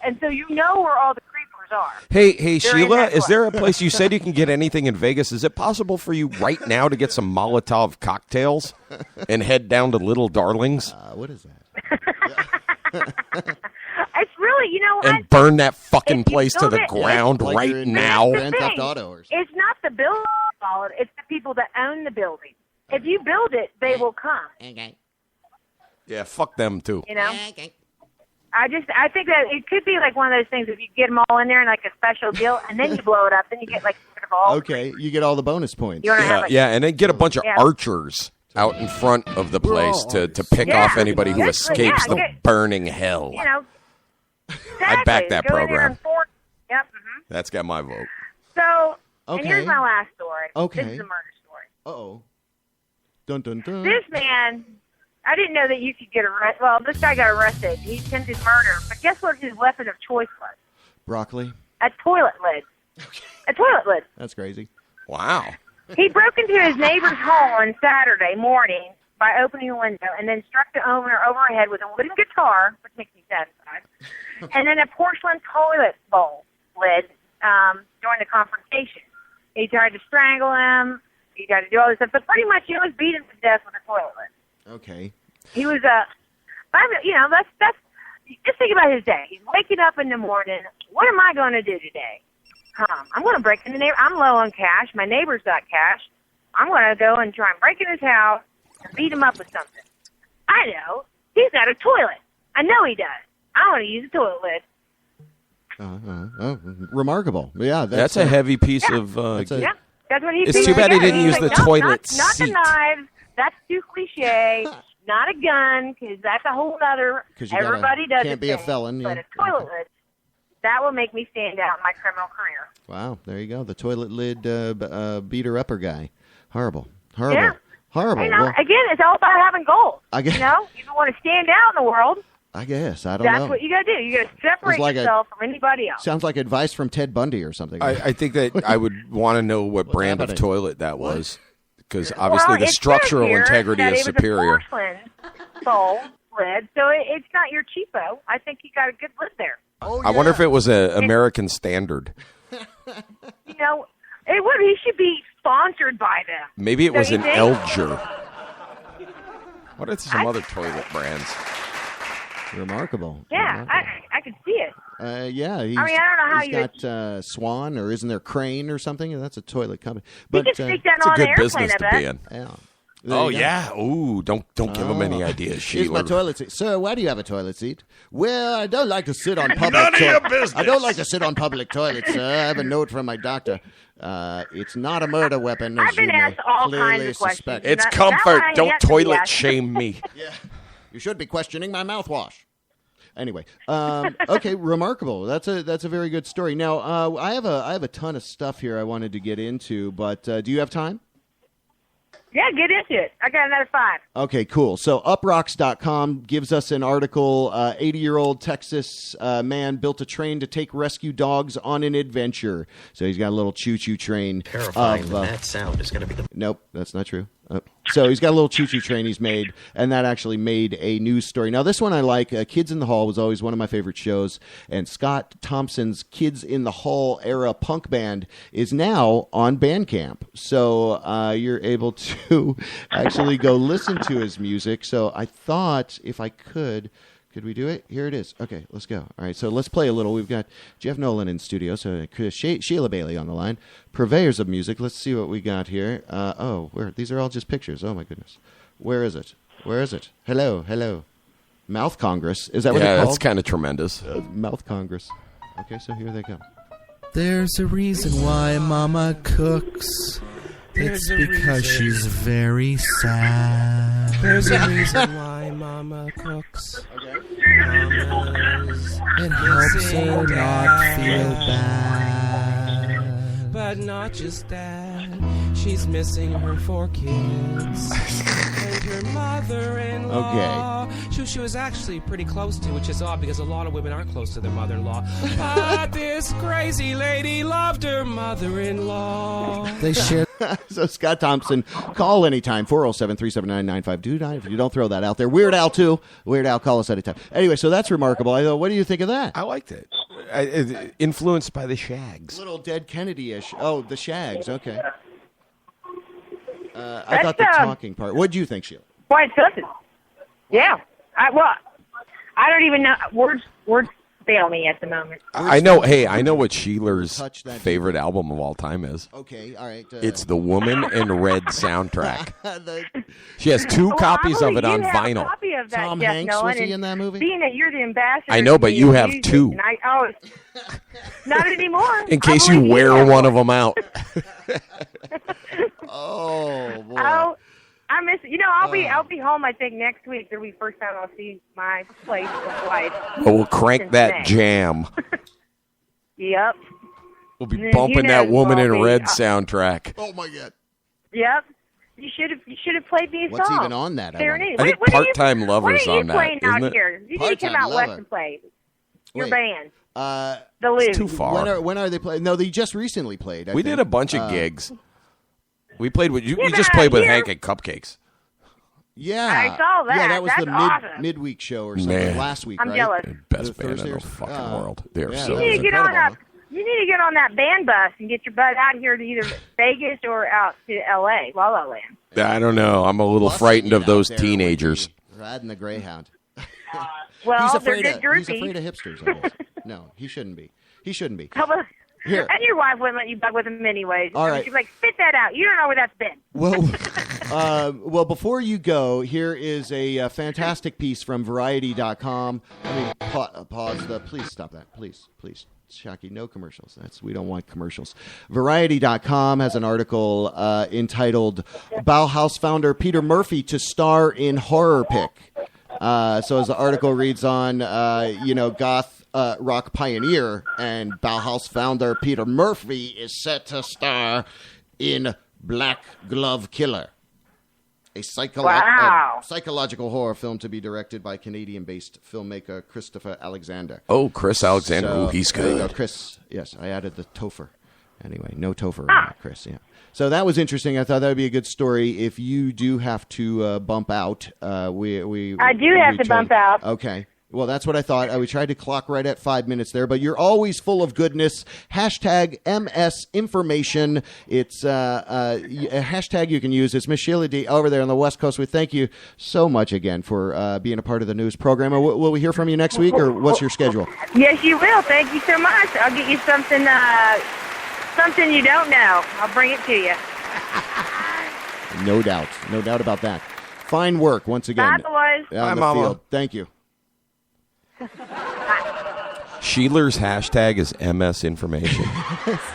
and so you know where all the creepers are. Hey, Sheila, is there a place, you said you can get anything in Vegas. Is it possible for you right now to get some Molotov cocktails and head down to Little Darlings? What is that? It's really, and burn that fucking place to the ground right now. Grand Theft Auto or something. It's not the building, it's the people that own the building. If you build it, they will come. Okay. Yeah, fuck them too. Okay. I think that it could be like one of those things, if you get them all in there in like a special deal, and then you blow it up, then you get like sort of all. Okay, you get all the bonus points. And then get a bunch of archers out in front of the place to pick off anybody who escapes the burning hell. I'd back that program. Yep. That's got my vote. So, and here's my last story. Okay. This is a murder story. Uh-oh. Dun, dun, dun. This man, I didn't know that you could get arrested. Well, this guy got arrested. He attempted murder. But guess what his weapon of choice was? Broccoli. A toilet lid. A toilet lid. That's crazy. Wow. He broke into his neighbor's home on Saturday morning by opening a window and then struck the owner overhead with a wooden guitar, which makes me satisfied, and then a porcelain toilet bowl lid during the confrontation. He tried to strangle him. He tried to do all this stuff, but pretty much he was beaten to death with a toilet lid. Okay. He was that's just think about his day. He's waking up in the morning. What am I going to do today? I'm going to break in the neighbor. I'm low on cash. My neighbor's got cash. I'm going to go and try and break in his house and beat him up with something. I know. He's got a toilet. I know he does. I want to use a toilet lid. Remarkable. Yeah, that's a heavy piece of. That's what he. It's too bad he didn't use the toilet not seat. the knives. That's too cliche. Not a gun, because that's a whole other. Everybody does. Can't be a felon. But a toilet lid. That will make me stand out in my criminal career. Wow, there you go. The toilet lid beater-upper guy. Horrible. Yeah. Horrible. You know, Well, again, it's all about having goals. I guess- You know, if you want to stand out in the world, I guess. I don't know. that's what you got to do. You got to separate like yourself from anybody else. Sounds like advice from Ted Bundy or something. I think that I would want to know what brand of happening? toilet that was, because obviously the it says structural here integrity that is it was superior. A porcelain bowl lid, so it's not your cheapo. I think you got a good lid there. Oh, I wonder if it was an American Standard. You know, it would. He should be sponsored by them. Maybe it Don't was you an think? Elger. What are some other toilet brands? Remarkable. Yeah, I could see it. Yeah. He's, I mean, I don't know how he's got Swan, or isn't there Crane or something? That's a toilet company. You But could stick that It's a on good an airplane, business I to bet. be in. Yeah. Oh There you go. yeah. Ooh, don't give them any ideas, Here's my Sheila. toilet seat. Sir, why do you have a toilet seat? Well, I don't like to sit on public None of your toilets. business. I don't like to sit on public toilets, sir. I have a note from my doctor. It's not a murder weapon, as I've been you may asked all kinds clearly of questions. suspect. It's That comfort. one I Don't have to be toilet asked. shame me. You should be questioning my mouthwash. Anyway, okay, remarkable. That's a very good story. Now, I have a ton of stuff here I wanted to get into, but do you have time? Yeah, get into it. I got another 5. Okay, cool. So uprocks.com gives us an article. 80-year-old Texas man built a train to take rescue dogs on an adventure. So he's got a little choo-choo train. Terrifying that sound is going to be the... Nope, that's not true. So he's got a little choo-choo train he's made, and that actually made a news story. Now, this one I like. Kids in the Hall was always one of my favorite shows, and Scott Thompson's Kids in the Hall era punk band is now on Bandcamp. So you're able to actually go listen to his music. So I thought if I could we do it? Here it is. Okay, let's go. All right, so let's play a little. We've got Jeff Nolan in studio, so Sheila Bailey on the line. Purveyors of music. Let's see what we got here. These are all just pictures. Oh, my goodness. Where is it? Hello. Mouth Congress. Is that what they're Yeah, called? that's kind of tremendous. Mouth Congress. Okay, so here they go. There's a reason why Mama cooks. It's because she's very sad. There's a reason why Mama cooks. It helps her not feel bad. But not just that, she's missing her 4 kids and her mother-in-law. Okay. She was actually pretty close to, which is odd because a lot of women aren't close to their mother-in-law. But this crazy lady loved her mother-in-law. They share. So Scott Thompson, call anytime, 407-379-9529. If you don't throw that out there. Weird Al, too. Weird Al, call us anytime. Anyway, so that's remarkable. I thought, what do you think of that? I liked it. Influenced by the Shags. A little Dead Kennedy-ish. Oh, the Shags. Okay. I thought the talking part. What did you think, Sheila? Quite something. Yeah. I don't even know. Words fail me at the moment. I know. Hey, I know what Sheila's favorite album of all time is. Okay, all right. It's the Woman in Red soundtrack. She has 2 copies of it on you have vinyl. A copy of that, Tom Jeff Hanks, Nolan, was he and in that movie? Being that you're the ambassador, I know, but to you have music, 2. And not anymore. In case I you believe wear have one of them out. Oh boy. I miss. I'll be home. I think next week. It'll be the first time I'll see my place with wife. Well, we'll crank that jam. Yep. We'll be And bumping that you Woman in will be. Red soundtrack. Oh my God. Yep. You should have played me a What's song. even on that? Serenade. I think When are you- Part-Time Lover's when are you on that, playing isn't out it? here? You need to come Part-Time out west Lover. and play. Your Wait. band. The It's Lou. too far. When are they playing? No, they just recently played. I We think. did a bunch of gigs. We played with you. Yeah, We but just played with here- Hank at Cupcakes. Yeah, I saw that. Yeah, that was That's the awesome. midweek show or something Man. last week. I'm right? jealous. Best The band in Thursday the or- fucking oh. world. They're Yeah, so that You was need to get on incredible, that. You need to get on that band bus and get your butt out here to either Vegas or out to L.A. La La Land. I don't know. I'm a little Busting frightened it of out those there would be teenagers. Riding the Greyhound. Well, he's they're afraid good of groupies. he's afraid of hipsters. Almost. No, he shouldn't be. He shouldn't be. How about- Here. And your wife wouldn't let you bug with them anyways. All right. She's like, spit that out. You don't know where that's been. Well, before you go, here is a fantastic piece from Variety.com. Let me pause the. Please stop that. Please. Shocky, no commercials. We don't want commercials. Variety.com has an article entitled "Bauhaus Founder Peter Murphy to Star in Horror Pick." So as the article reads on, goth rock pioneer and Bauhaus founder Peter Murphy is set to star in Black Glove Killer. A Wow. psychological horror film to be directed by Canadian-based filmmaker Christopher Alexander. Oh, Chris Alexander. So, Ooh, he's there you good. go, Chris. Yes, I added the Topher. Anyway, no Topher in that, Chris. Yeah. So that was interesting. I thought that would be a good story. If you do have to bump out, I do have to bump out. Okay. Well, that's what I thought. We tried to clock right at 5 minutes there, but you're always full of goodness. Hashtag MS Information. It's a hashtag you can use. It's Miss Sheila D. over there on the West Coast. We thank you so much again for being a part of the news program. Will we hear from you next week, or what's your schedule? Yes, you will. Thank you so much. I'll get you something you don't know. I'll bring it to you. No doubt. No doubt about that. Fine work once again. Bye, boys. On the field. Thank you. Sheeler's hashtag is MS Information.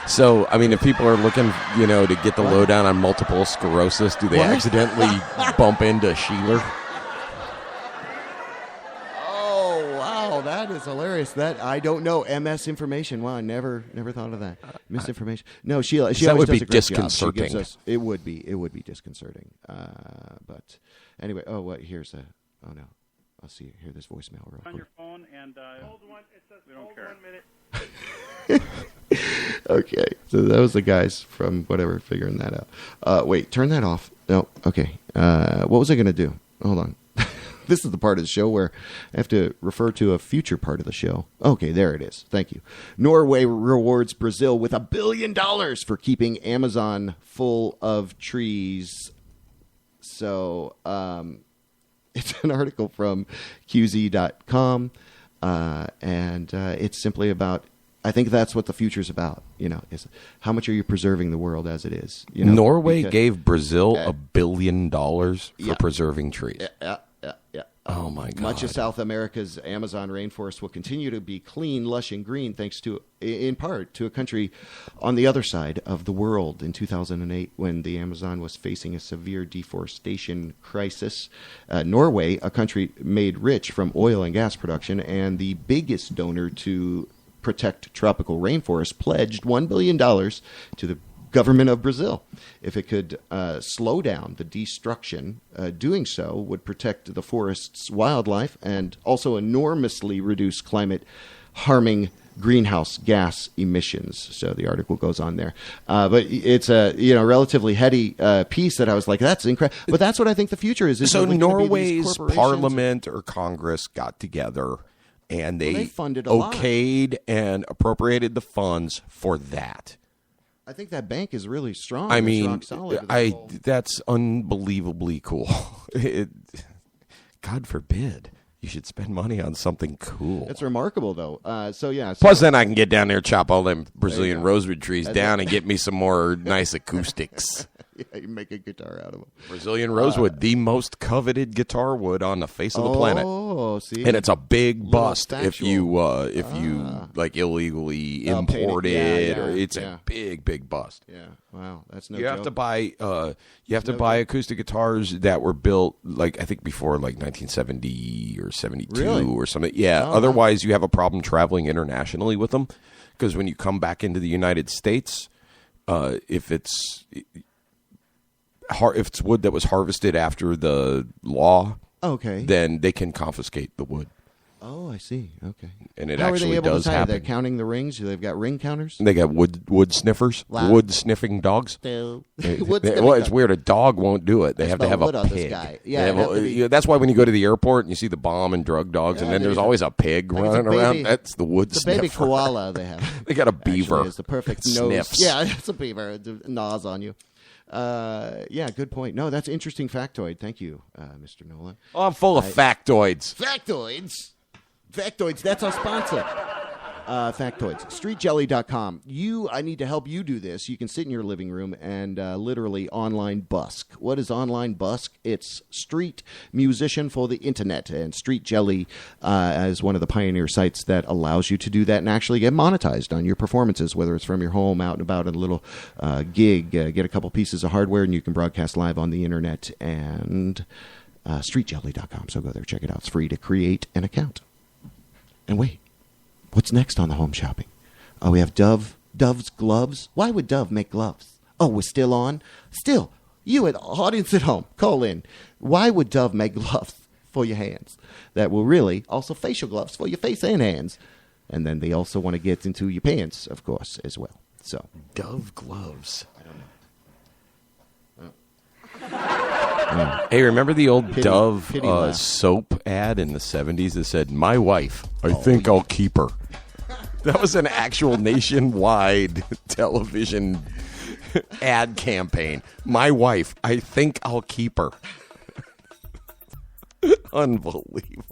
So, I mean, if people are looking, to get the lowdown on multiple sclerosis, do they accidentally bump into Sheeler? Oh, wow, that is hilarious. That I don't know. MS Information. Wow, I never thought of that. Misinformation. No, Sheila. She that always would be does a great job. She disconcerting. gives us, it would be disconcerting. But anyway, here's a. Oh no. I'll see. Hear this voicemail real quick. On your phone and hold one. It says we don't care. 1 minute. Okay, so that was the guys from whatever figuring that out. Wait, turn that off. No, okay. What was I going to do? Hold on. This is the part of the show where I have to refer to a future part of the show. Okay, there it is. Thank you. Norway rewards Brazil with $1 billion for keeping Amazon full of trees. So, it's an article from QZ.com, and it's simply about, I think that's what the future's about, is how much are you preserving the world as it is? Norway gave Brazil $1 billion for preserving trees. Yeah. Oh, my God. Much of South America's Amazon rainforest will continue to be clean, lush, and green thanks to, in part, to a country on the other side of the world. In 2008, when the Amazon was facing a severe deforestation crisis, Norway, a country made rich from oil and gas production and the biggest donor to protect tropical rainforests, pledged $1 billion to the government of Brazil. If it could slow down the destruction, doing so would protect the forest's wildlife and also enormously reduce climate-harming greenhouse gas emissions. So the article goes on there. But it's a relatively heady piece that I was like, that's incredible. But that's what I think the future is. So Norway's parliament or Congress got together and they funded a okayed and appropriated the funds for that. I think that bank is really strong. I mean, rock solid. that's unbelievably cool. God forbid you should spend money on something cool. It's remarkable, though. Plus, then I can get down there, chop all them Brazilian rosewood trees down, and get me some more nice acoustics. Yeah, you make a guitar out of them. Brazilian rosewood, the most coveted guitar wood on the face of the planet. Oh, see, and it's a big bust if you like illegally import it, or it's a big bust. Yeah, wow, that's no. You joke. have to buy acoustic guitars that were built I think before 1970 or 72 or something. Yeah, otherwise you have a problem traveling internationally with them because when you come back into the United States, if it's wood that was harvested after the law, then they can confiscate the wood. Oh, I see. Okay. And it How actually are they able does to happen. They're counting the rings. They've got ring counters. They got wood sniffers, Wow. wood sniffing dogs. Wood Well, sniffing it's weird. A dog won't do it. They I have to smell have wood a on this pig. guy. They Yeah, have it'd have to be- that's why when you go to the airport and you see the bomb and drug dogs, and then there's always a pig Like it's a running around. baby- That's the wood it's a sniffer. baby koala they have. They got a beaver. Actually, it's the perfect that nose. sniffs. Yeah, it's a beaver. It gnaws on you. Yeah, good point. No, that's interesting factoid. Thank you, Mr. Nolan. Oh, I'm full of factoids. Factoids? Factoids, that's our sponsor. Factoids. StreetJelly.com. I need to help you do this. You can sit in your living room and literally online busk. What is online busk? It's street musician for the internet. And Street Jelly is one of the pioneer sites that allows you to do that and actually get monetized on your performances, whether it's from your home, out and about, a little gig, get a couple pieces of hardware, and you can broadcast live on the internet. And StreetJelly.com. So go there, check it out. It's free to create an account. And wait, what's next on the home shopping? We have Dove's gloves. Why would Dove make gloves? Oh, we're still on? Still, You, audience at home, call in. Why would Dove make gloves for your hands that will really also facial gloves for your face and hands? And then they also want to get into your pants, of course, as well. So Dove gloves. I don't know. Hey, remember the old Dove pity laugh. soap ad in the 70s that said, "My wife, I think I'll keep her"? That was an actual nationwide television ad campaign. My wife, I think I'll keep her. Unbelievable.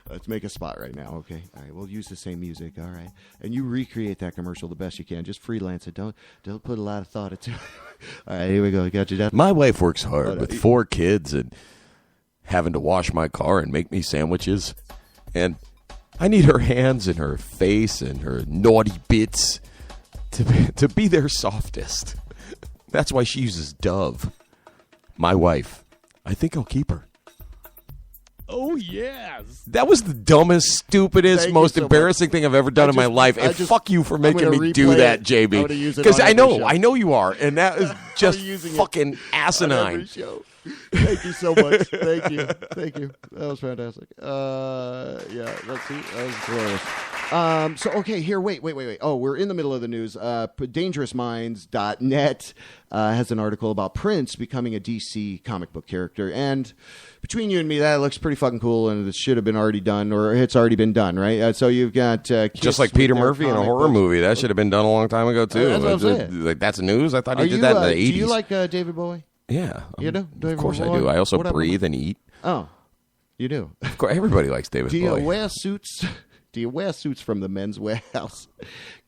Let's make a spot right now, okay? All right, we'll use the same music, all right? And you recreate that commercial the best you can. Just freelance it. Don't put a lot of thought into it. All right, here we go. Got you down. My wife works hard with 4 kids and having to wash my car and make me sandwiches. And I need her hands and her face and her naughty bits to be their softest. That's why she uses Dove. My wife, I think I'll keep her. Oh, yes. That was the dumbest, stupidest, most embarrassing thing I've ever done in my life. And fuck you for making me do that, JB. Because I know you are. And that is just fucking asinine. Thank you so much. Thank you. That was fantastic. Yeah, let's see. That was glorious. So, okay, here, wait. Oh, we're in the middle of the news. DangerousMinds.net has an article about Prince becoming a DC comic book character. And between you and me, that looks pretty fucking cool, and this should have been already done, or it's already been done, right? So you've got just like Peter Murphy in a horror movie. That should have been done a long time ago, too. That's what I'm saying. Like, that's news? I thought he did that in the 80s. Do you like David Bowie? Yeah. You do? Of course I do. I also breathe and eat. Oh, you do? Of course, everybody likes David Bowie. Do you wear suits? Do you wear suits from the Men's Warehouse?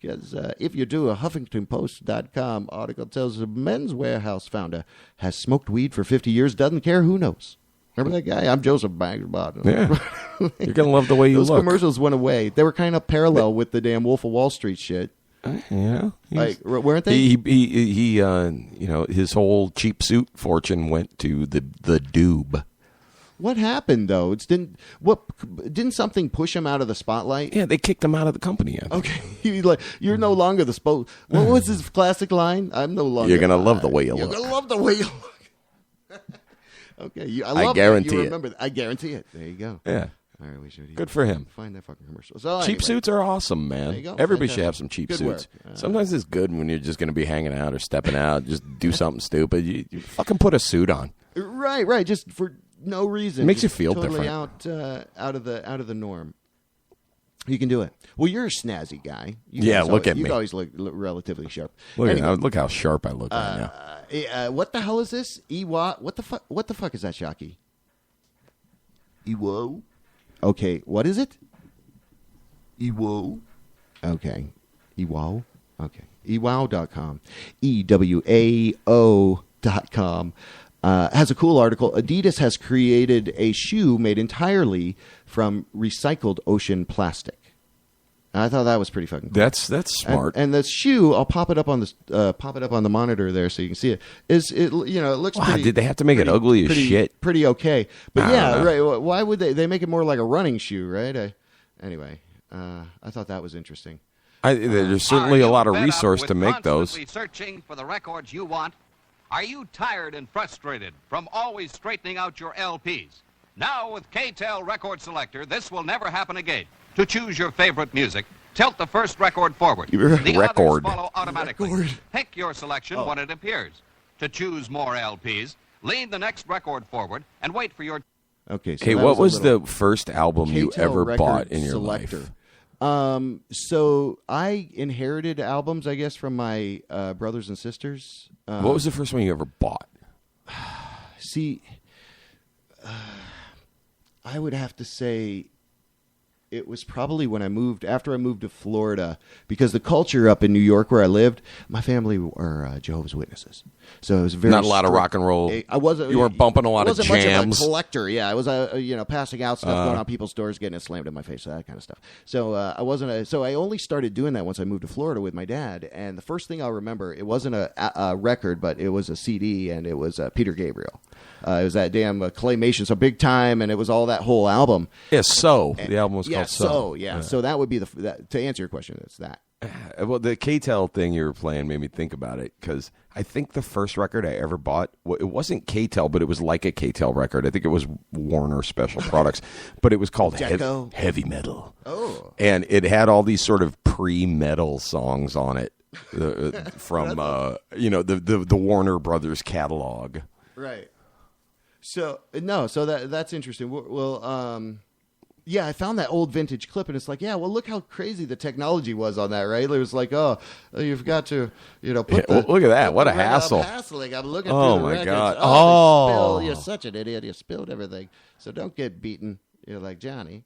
Because if you do, a HuffingtonPost.com article tells the Men's Warehouse founder has smoked weed for 50 years, doesn't care who knows. Remember that guy? I'm Joseph Bagsbot. Yeah. You're going to love the way you look. Those commercials went away. They were kind of parallel with the damn Wolf of Wall Street shit. Yeah. Like, weren't they? He his whole cheap suit fortune went to the doob. What happened though? Didn't something push him out of the spotlight? Yeah, they kicked him out of the company. Okay, you're no longer the What was his classic line? I'm no longer. You're gonna love the way you look. You're gonna love the way you look. Okay, I guarantee it. Remember that. I guarantee it. There you go. Yeah. All right, we should. Good for him. Find that fucking commercial. So cheap suits are awesome, man. There you go. Everybody should have some cheap suits. Sometimes it's good when you're just going to be hanging out or stepping out, just do something stupid. You fucking put a suit on. Right. Just for no reason. It makes you Just feel totally different. out of the norm. You can do it. Well, you're a snazzy guy. Look at me. You always look relatively sharp. Look how sharp I look right now. What the hell is this? What the fuck? What the fuck is that, Shocky? Ewo. Okay, what is it? Ewo. Okay. Ewo. Okay. Ewow.com. EWAO.com. Has a cool article. Adidas has created a shoe made entirely from recycled ocean plastic. I thought that was pretty fucking cool. That's smart. And the shoe, I'll pop it up on the monitor there so you can see it. It looks pretty. Did they have to make it ugly as shit? Pretty okay. But right. Why would they make it more like a running shoe, right? Anyway, I thought that was interesting. There's certainly a lot of resource to make those. Searching for the records you want. Are you tired and frustrated from always straightening out your LPs? Now with K-Tel Record Selector, this will never happen again. To choose your favorite music, tilt the first record forward. The others follow automatically. Pick your selection when it appears. To choose more LPs, lean the next record forward and wait for your... Okay. So hey, what was the first album you ever bought in your life? So I inherited albums, I guess, from my brothers and sisters. What was the first one you ever bought? See, I would have to say it was probably when after I moved to Florida, because the culture up in New York where I lived, my family were Jehovah's Witnesses. So it was very not a lot of rock and roll. I wasn't. You weren't bumping a lot of jams. jams. Much of a collector. Yeah, I was passing out stuff, going on people's doors, getting it slammed in my face, that kind of stuff. So I wasn't. So I only started doing that once I moved to Florida with my dad. And the first thing I'll remember, it wasn't a record, but it was a CD, and it was Peter Gabriel. It was that damn Claymation, so Big Time, and it was all that whole album. Yeah, the album was called So. Yeah. So that would be to answer your question, it's that. Well, the K-Tel thing you were playing made me think about it because I think the first record I ever bought, it wasn't K-Tel, but it was like a K-Tel record. I think it was Warner Special Products, but it was called Heavy Metal. Oh. And it had all these sort of pre-metal songs on it from, the Warner Brothers catalog. Right. So, that's interesting. Well, yeah, I found that old vintage clip, and it's like, yeah, well, look how crazy the technology was on that, right? It was like, oh, you've got to, put look at that. What a hassle. I'm hassling. I'm looking oh, through the my records. God. Oh, you're such an idiot. You spilled everything. So don't get beaten, like Johnny.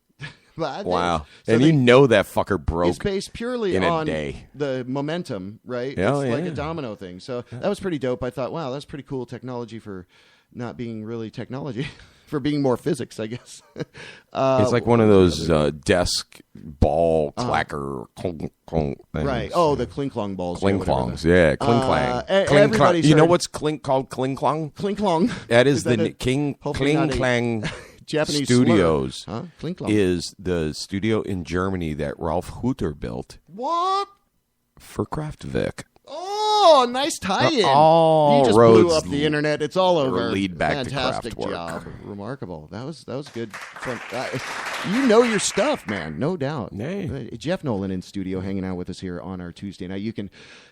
Wow. And that fucker broke. It's based purely on the momentum, right? It's like a domino thing. So that was pretty dope. I thought, wow, that's pretty cool technology for not being really technology. For being more physics, I guess. It's like one of those desk ball clacker clunk things. Right. Oh, the clink-clong balls. Clink-clongs, yeah. Clink-clang. Clink-clang. You know what's called clink-clong? Clink-clong. That is the Kling-Klang Japanese Studios. Huh? Clink-clong. Is the studio in Germany that Ralph Hutter built. What? For Kraftwerk. Oh, nice tie-in. All you just roads blew up the internet. It's all over. Lead back Fantastic to Kraftwerk. Job. Remarkable. That was good. You know your stuff, man. No doubt. Hey. Jeff Nolan in studio hanging out with us here on our Tuesday night. You can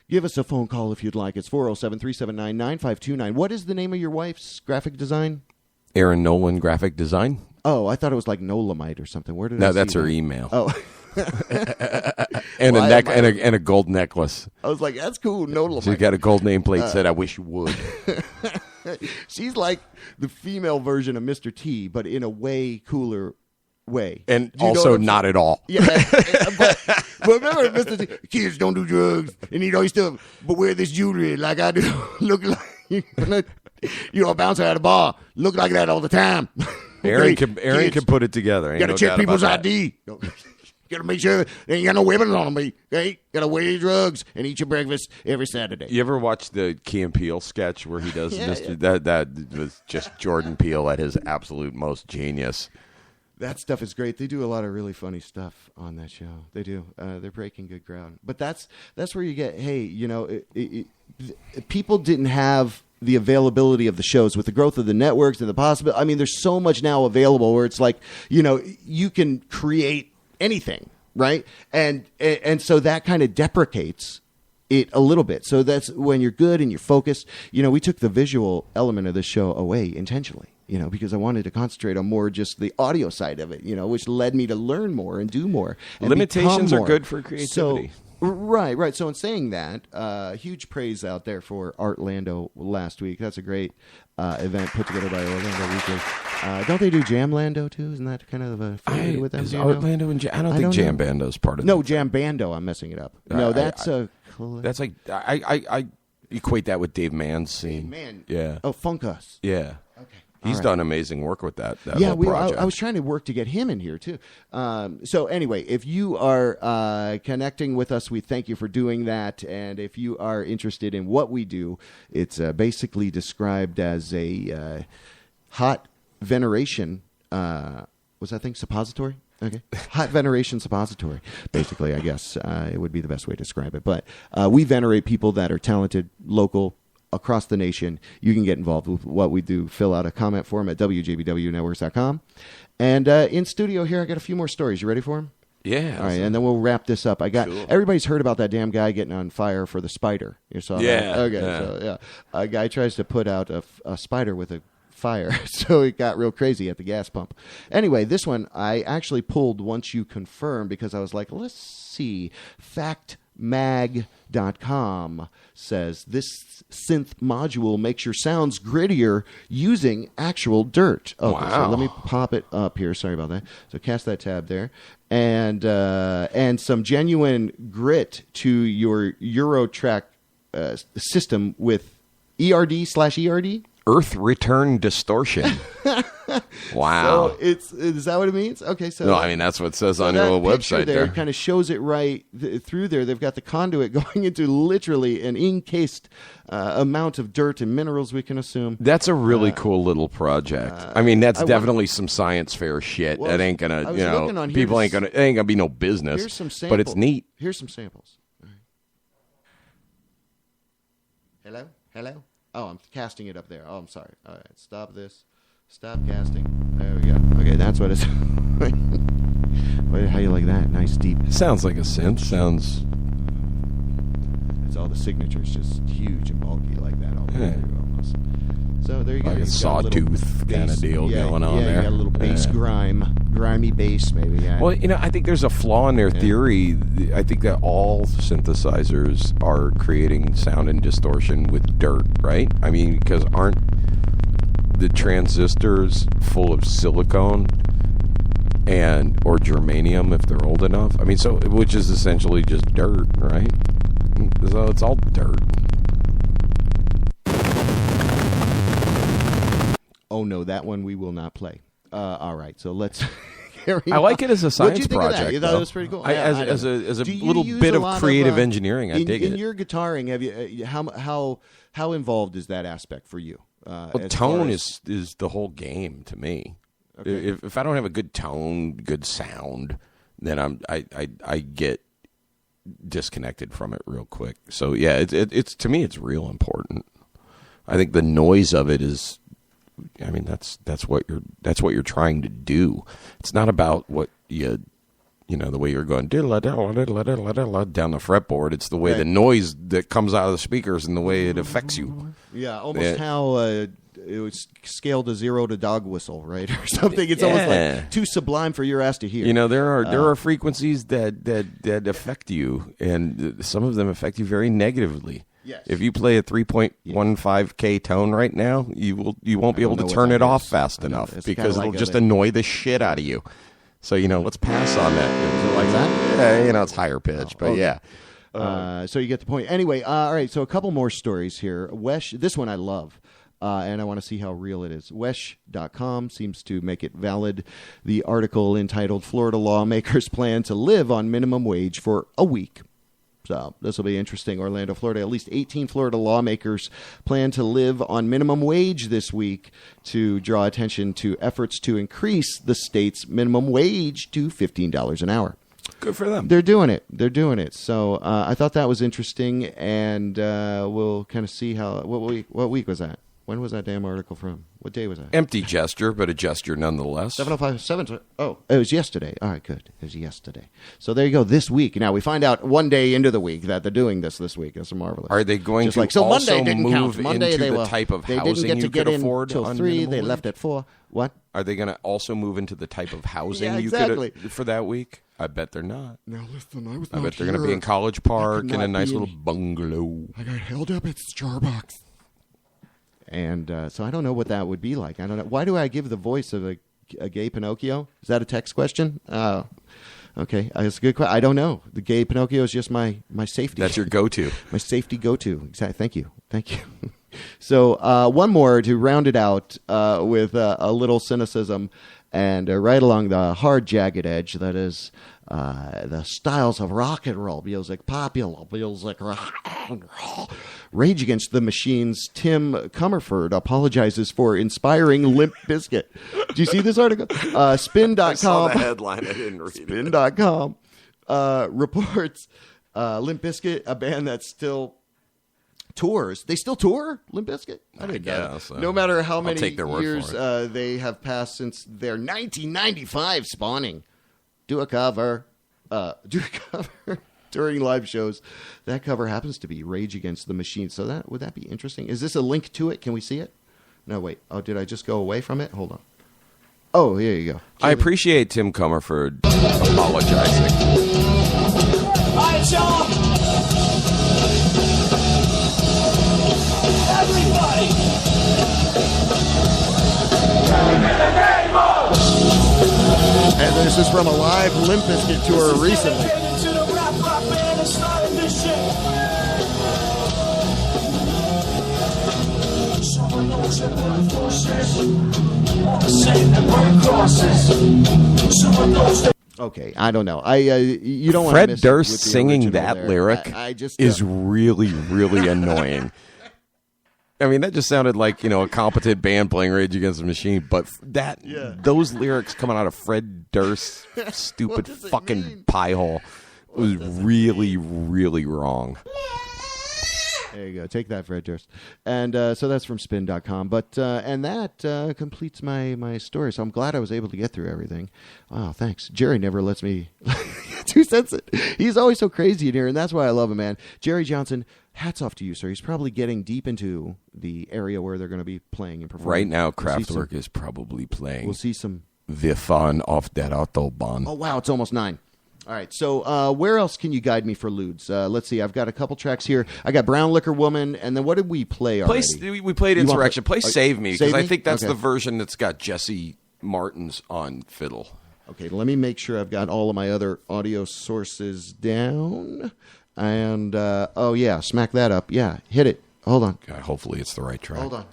give us a phone call if you'd like. It's 407-379-9529. What is the name of your wife's graphic design? Erin Nolan Graphic Design. Oh, I thought it was like Nolamite or something. Where did I No, see that's her that? email. Oh. and a gold necklace. I was like, that's cool. Nolamite. She's got a gold nameplate said, I wish you would. She's like the female version of Mr. T, but in a way cooler way. And also not at all. Yeah. but remember, Mr. T, kids don't do drugs and eat all your stuff, but wear this jewelry like I do. Look like you're a bouncer at a bar. Look like that all the time. Aaron can put it together. You got to check people's ID. Got to make sure they ain't got no weapons on them. Okay? Got to wear your drugs and eat your breakfast every Saturday. You ever watch the Key and Peele sketch where he does that was just Jordan Peele at his absolute most genius. That stuff is great. They do a lot of really funny stuff on that show. They do. They're breaking good ground. But that's where you get, people didn't have the availability of the shows with the growth of the networks and the possibility. I mean, there's so much now available where it's like, you can create anything, right? And so that kind of deprecates it a little bit. So that's when you're good and you're focused. We took the visual element of this show away intentionally, because I wanted to concentrate on more just the audio side of it, which led me to learn more and do more. And limitations become are more. good for creativity. Right. So in saying that, huge praise out there for Artlando last week. That's a great event put together by Orlando Weekly. Don't they do Jamlando too? Isn't that kind of affiliated with them? Is Orlando and I don't think Jam Bando's part of it. No, Jam Bando. I'm messing it up. No, that's that's like I equate that with Dave Mann's scene. Dave Mann. Yeah. Oh, Funk Us. Yeah. Okay. He's done amazing work with that yeah, whole project. I was trying to work to get him in here, too. So anyway, if you are connecting with us, we thank you for doing that. And if you are interested in what we do, it's basically described as a hot veneration, was that thing suppository? Okay. Hot veneration suppository, basically, I guess it would be the best way to describe it. But we venerate people that are talented, local, across the nation. You can get involved with what we do. Fill out a comment form at WJBWnetworks.com. And in studio here, I got a few more stories. You ready for them? Yeah. All right, and then we'll wrap this up. Everybody's heard about that damn guy getting on fire for the spider. You saw that? Okay, so a guy tries to put out a spider with a fire, so it got real crazy at the gas pump. Anyway, this one I actually pulled once you confirmed because I was like, let's see. Factmag.com says this synth module makes your sounds grittier using actual dirt. Okay, wow. So let me pop it up here. Sorry about that. So cast that tab there. And some genuine grit to your Eurotrack system with ERD/ERD. Earth return distortion. Wow. So is that what it means? Okay, so no, I mean that's what it says on your little website there. Kind of shows it right through there. They've got the conduit going into literally an encased amount of dirt and minerals, we can assume. That's a really cool little project. I mean, that's definitely some science fair shit. That ain't gonna, people ain't gonna be no business. Here's some samples. But it's neat. Here's some samples. Hello? Hello? Oh, I'm casting it up there. Oh, I'm sorry. All right, stop this. Stop casting. There we go. Okay, that's what it's... How you like that? Nice deep... Sounds like a synth. Sounds... It's all the signatures just huge and bulky like that all Yeah. almost. So there you go. Like a You've got little sawtooth kind of bass- deal going on yeah, there. You got a little bass grimy bass maybe. Yeah. Well, I think there's a flaw in their theory. I think that all synthesizers are creating sound and distortion with dirt, right? I mean, because aren't the transistors full of silicone or germanium if they're old enough? I mean, so which is essentially just dirt, right? So it's all dirt. Oh no, that one we will not play. All right, so let's carry I like on. it as a What'd science you think of that? project. You thought though. it was pretty cool. As a Do you little use bit a of lot creative engineering, I dig in it. your guitaring, have you how involved is that aspect for you? Well, as tone far as- is the whole game to me. Okay. If I don't have a good tone, good sound, then I get disconnected from it real quick. So yeah, it's to me it's real important. I think the noise of it is. I mean that's what you're trying to do. It's not about what the way you're going down the fretboard. It's the way Right. the noise that comes out of the speakers and the way it affects you. Yeah, almost how it was scaled to 0 to dog whistle, right, or something. It's almost Yeah. like too sublime for your ass to hear. There are frequencies that affect you, and some of them affect you very negatively. Yes. If you play a 3.15K tone right now, you won't be able to turn it off fast enough because it'll just annoy the shit out of you. So let's pass on that. Is it like that? Yeah, it's higher pitch, but okay. yeah. So you get the point. Anyway, all right, so a couple more stories here. Wesh, this one I love, and I want to see how real it is. Wesh.com seems to make it valid. The article entitled Florida Lawmakers Plan to Live on Minimum Wage for a Week. So this will be interesting. Orlando, Florida. At least 18 Florida lawmakers plan to live on minimum wage this week to draw attention to efforts to increase the state's minimum wage to $15 an hour. Good for them. They're doing it. So I thought that was interesting, and we'll kind of see what week was that? When was that damn article from? What day was that? Empty gesture, but a gesture nonetheless. 7:05. Oh, it was yesterday. All right, good. It was yesterday. So there you go. This week. Now we find out one day into the week that they're doing this week. That's marvelous. Are they going Just to like, so also Monday didn't count. move Monday into they the were, type of they housing didn't get you to get could in afford till on 3. minimum They wage? left at 4. What? Are they going to also move into the type of housing Yeah, you exactly. could for that week? I bet they're not. Now listen, I was I not bet they're going to be here. in College I Park could in a not nice be little in- bungalow. I got held up at Starbucks. And so I don't know what that would be like. I don't know. Why do I give the voice of a gay Pinocchio? Is that a text question? Oh, okay. That's a good question. I don't know. The gay Pinocchio is just my safety. That's your go-to. My safety go-to. Exactly. Thank you. So one more to round it out with a little cynicism and right along the hard, jagged edge that is the styles of rock and roll music, popular music, rock and roll. Rage Against the Machine's Tim Comerford apologizes for inspiring Limp Bizkit. Do you see this article? Spin.com. I saw the headline. I didn't read it. Spin.com reports Limp Bizkit, a band that still tours. They still tour, Limp Bizkit? I didn't know. guess, so. No matter how I'll many take their word years for they have passed since their 1995 spawning. Do a cover during live shows. That cover happens to be Rage Against the Machine. So would that be interesting? Is this a link to it? Can we see it? No, wait. Oh, did I just go away from it? Hold on. Oh, here you go. I appreciate Tim Comerford apologizing. All right, y'all. Everybody. And this is from a live Limp Bizkit tour recently. Okay, I don't know. You don't want to Fred miss Durst it with the singing original that there. lyric I just is really, really annoying. I mean, that just sounded like, a competent band playing Rage Against the Machine, but those lyrics coming out of Fred Durst's stupid fucking pie hole was really, really wrong. There you go. Take that, Fred Durst. And so that's from spin.com. But and that completes my story. So I'm glad I was able to get through everything. Wow, thanks. Jerry never lets me 2 cents. He's always so crazy in here, and that's why I love him, man. Jerry Johnson, hats off to you, sir. He's probably getting deep into the area where they're going to be playing and performing. Right now, Kraftwerk is probably playing. We'll see some. Wir fahren auf der Autobahn. Oh, wow, it's almost 9. All right, so where else can you guide me for Ludes? Let's see, I've got a couple tracks here. I got Brown Liquor Woman, and then what did we play already? We played Insurrection. Play Save Me, because I think that's okay. the version that's got Jesse Martin's on fiddle. Okay, let me make sure I've got all of my other audio sources down. And, oh, yeah, smack that up. Yeah, hit it. Hold on. God, hopefully it's the right track. Hold on.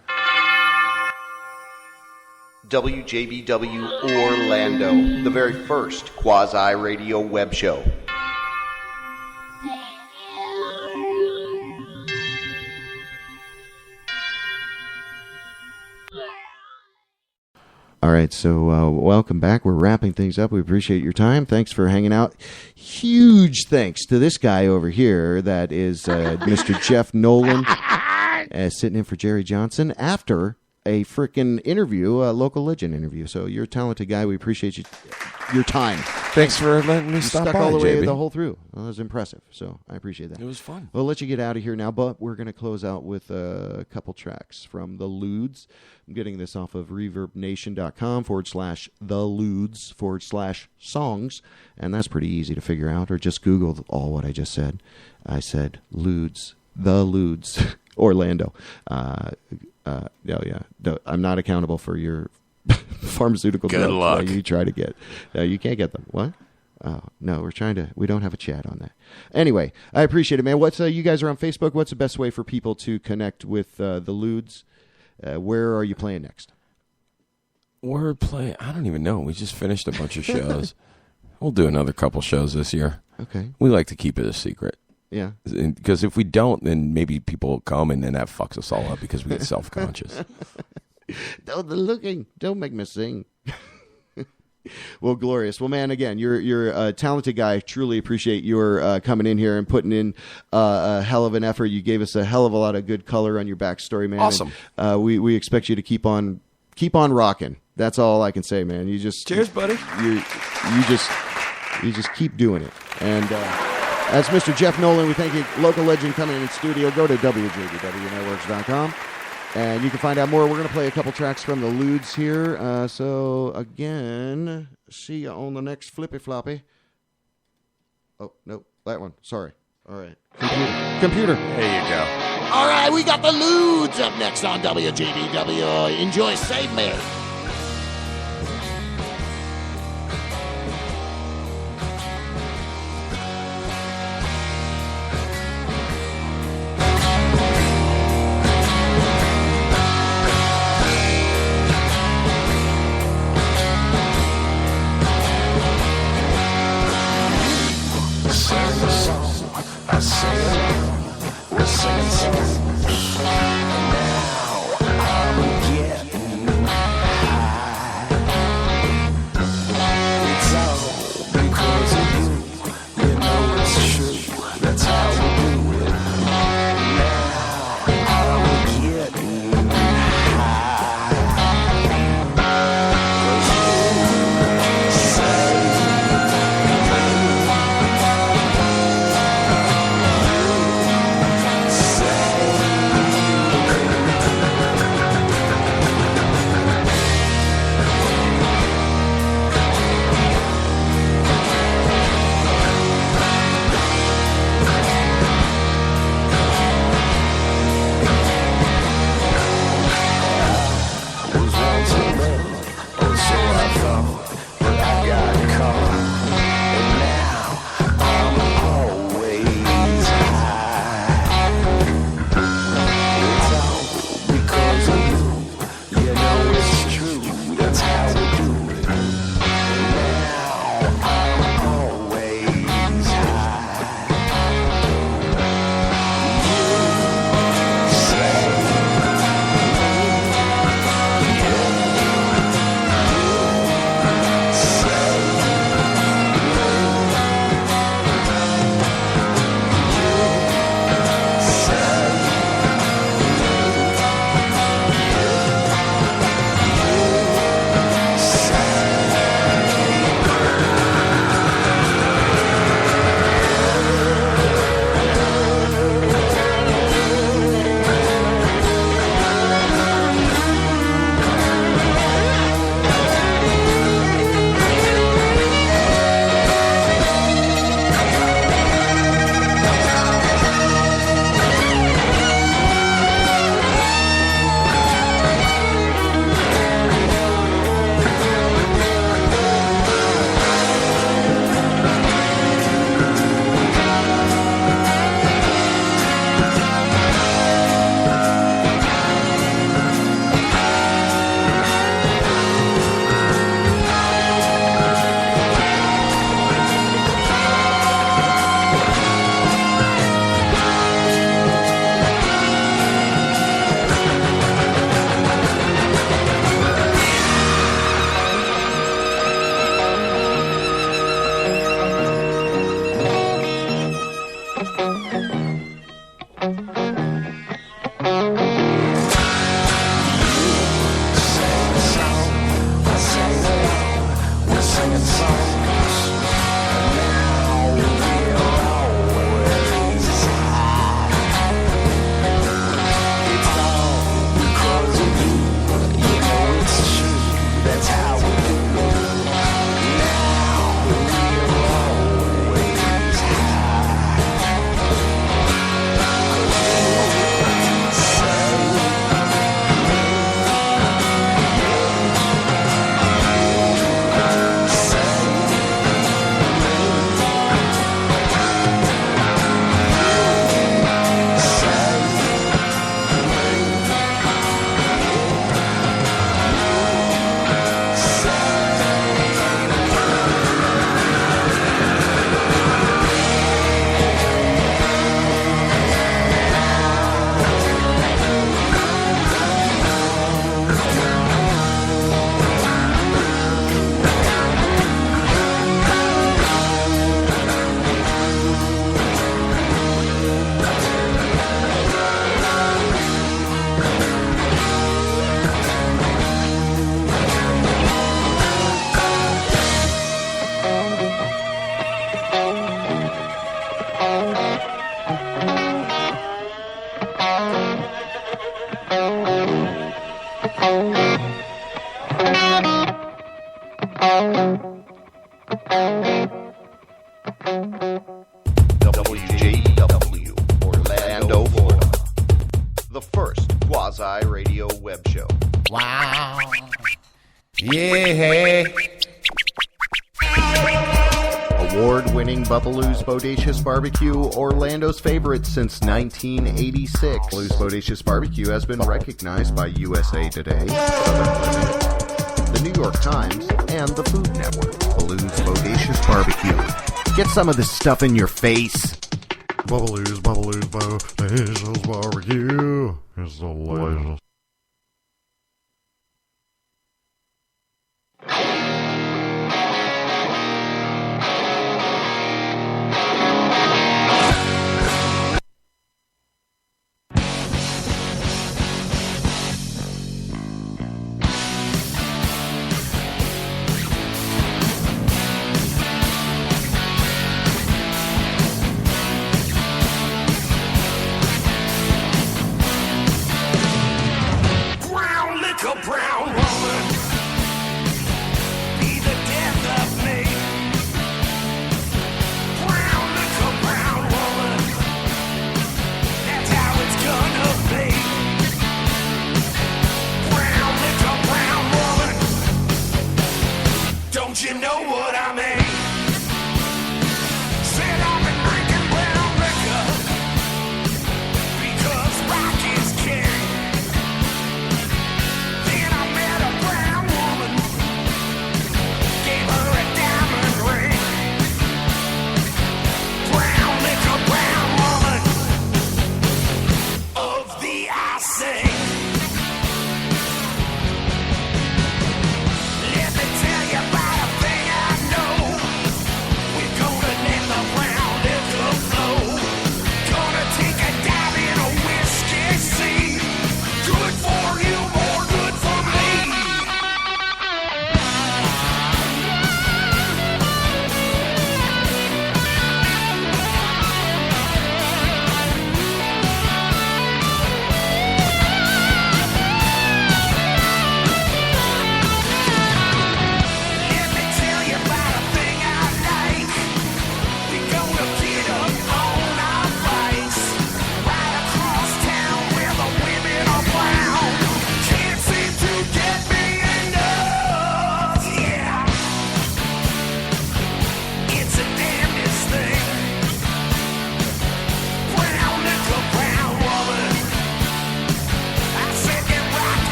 WJBW Orlando, the very first quasi-radio web show. All right, so welcome back. We're wrapping things up. We appreciate your time. Thanks for hanging out. Huge thanks to this guy over here that is Mr. Jeff Nolan, sitting in for Jerry Johnson after a freaking interview, a local legend interview. So you're a talented guy. We appreciate your time. Thanks for letting me stop stuck by, all the way JB. the whole through. Well, that was impressive. So I appreciate that. It was fun. We'll let you get out of here now, but we're going to close out with a couple tracks from the Ludes. I'm getting this off of reverbnation.com/theludes/songs, and that's pretty easy to figure out, or just Google all what I just said. I said Ludes, the Ludes, Orlando. No, I'm not accountable for your pharmaceutical Good drugs luck. that you try to get. You can't get them. What? Oh, no, we don't have a chat on that. Anyway, I appreciate it, man. You guys are on Facebook. What's the best way for people to connect with the Ludes? Where are you playing next? We're playing, I don't even know. We just finished a bunch of shows. We'll do another couple shows this year. Okay. We like to keep it a secret. Yeah. Because if we don't, then maybe people will come and then that fucks us all up because we get self-conscious. Don't make me sing. Well, glorious. Well, man, again, you're a talented guy. Truly appreciate your coming in here and putting in a hell of an effort. You gave us a hell of a lot of good color on your backstory, man. Awesome. And, we expect you to keep on rocking. That's all I can say, man. You just cheers, buddy. You just keep doing it. And that's Mr. Jeff Nolan. We thank you, local legend, coming in studio. Go to WJBWNetworks.com. And you can find out more. We're going to play a couple tracks from the Ludes here. So, again, see you on the next Flippy Floppy. Oh, no, that one. Sorry. All right. Computer. There you go. All right, we got the Ludes up next on WJBW. Enjoy Save Me. We're singing songs. Now I'm getting high. It's all because of you. You know it's true. That's how we do it. Now I'm getting high. 'Cause you say say WJBW, Orlando, Florida. The first quasi-radio web show. Wow. Yeah. Award-winning Buffalo's Bodacious Barbecue, Orlando's favorite since 1986. Buffalo's Bodacious Barbecue has been recognized by USA Today, the New York Times, and the Food Network. Buffalo's Bodacious Barbecue. Get some of this stuff in your face. Buffalo's Bodacious Barbecue. It's delicious.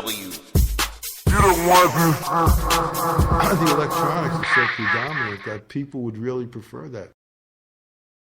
WJBW. The electronics are so predominant that people would really prefer that.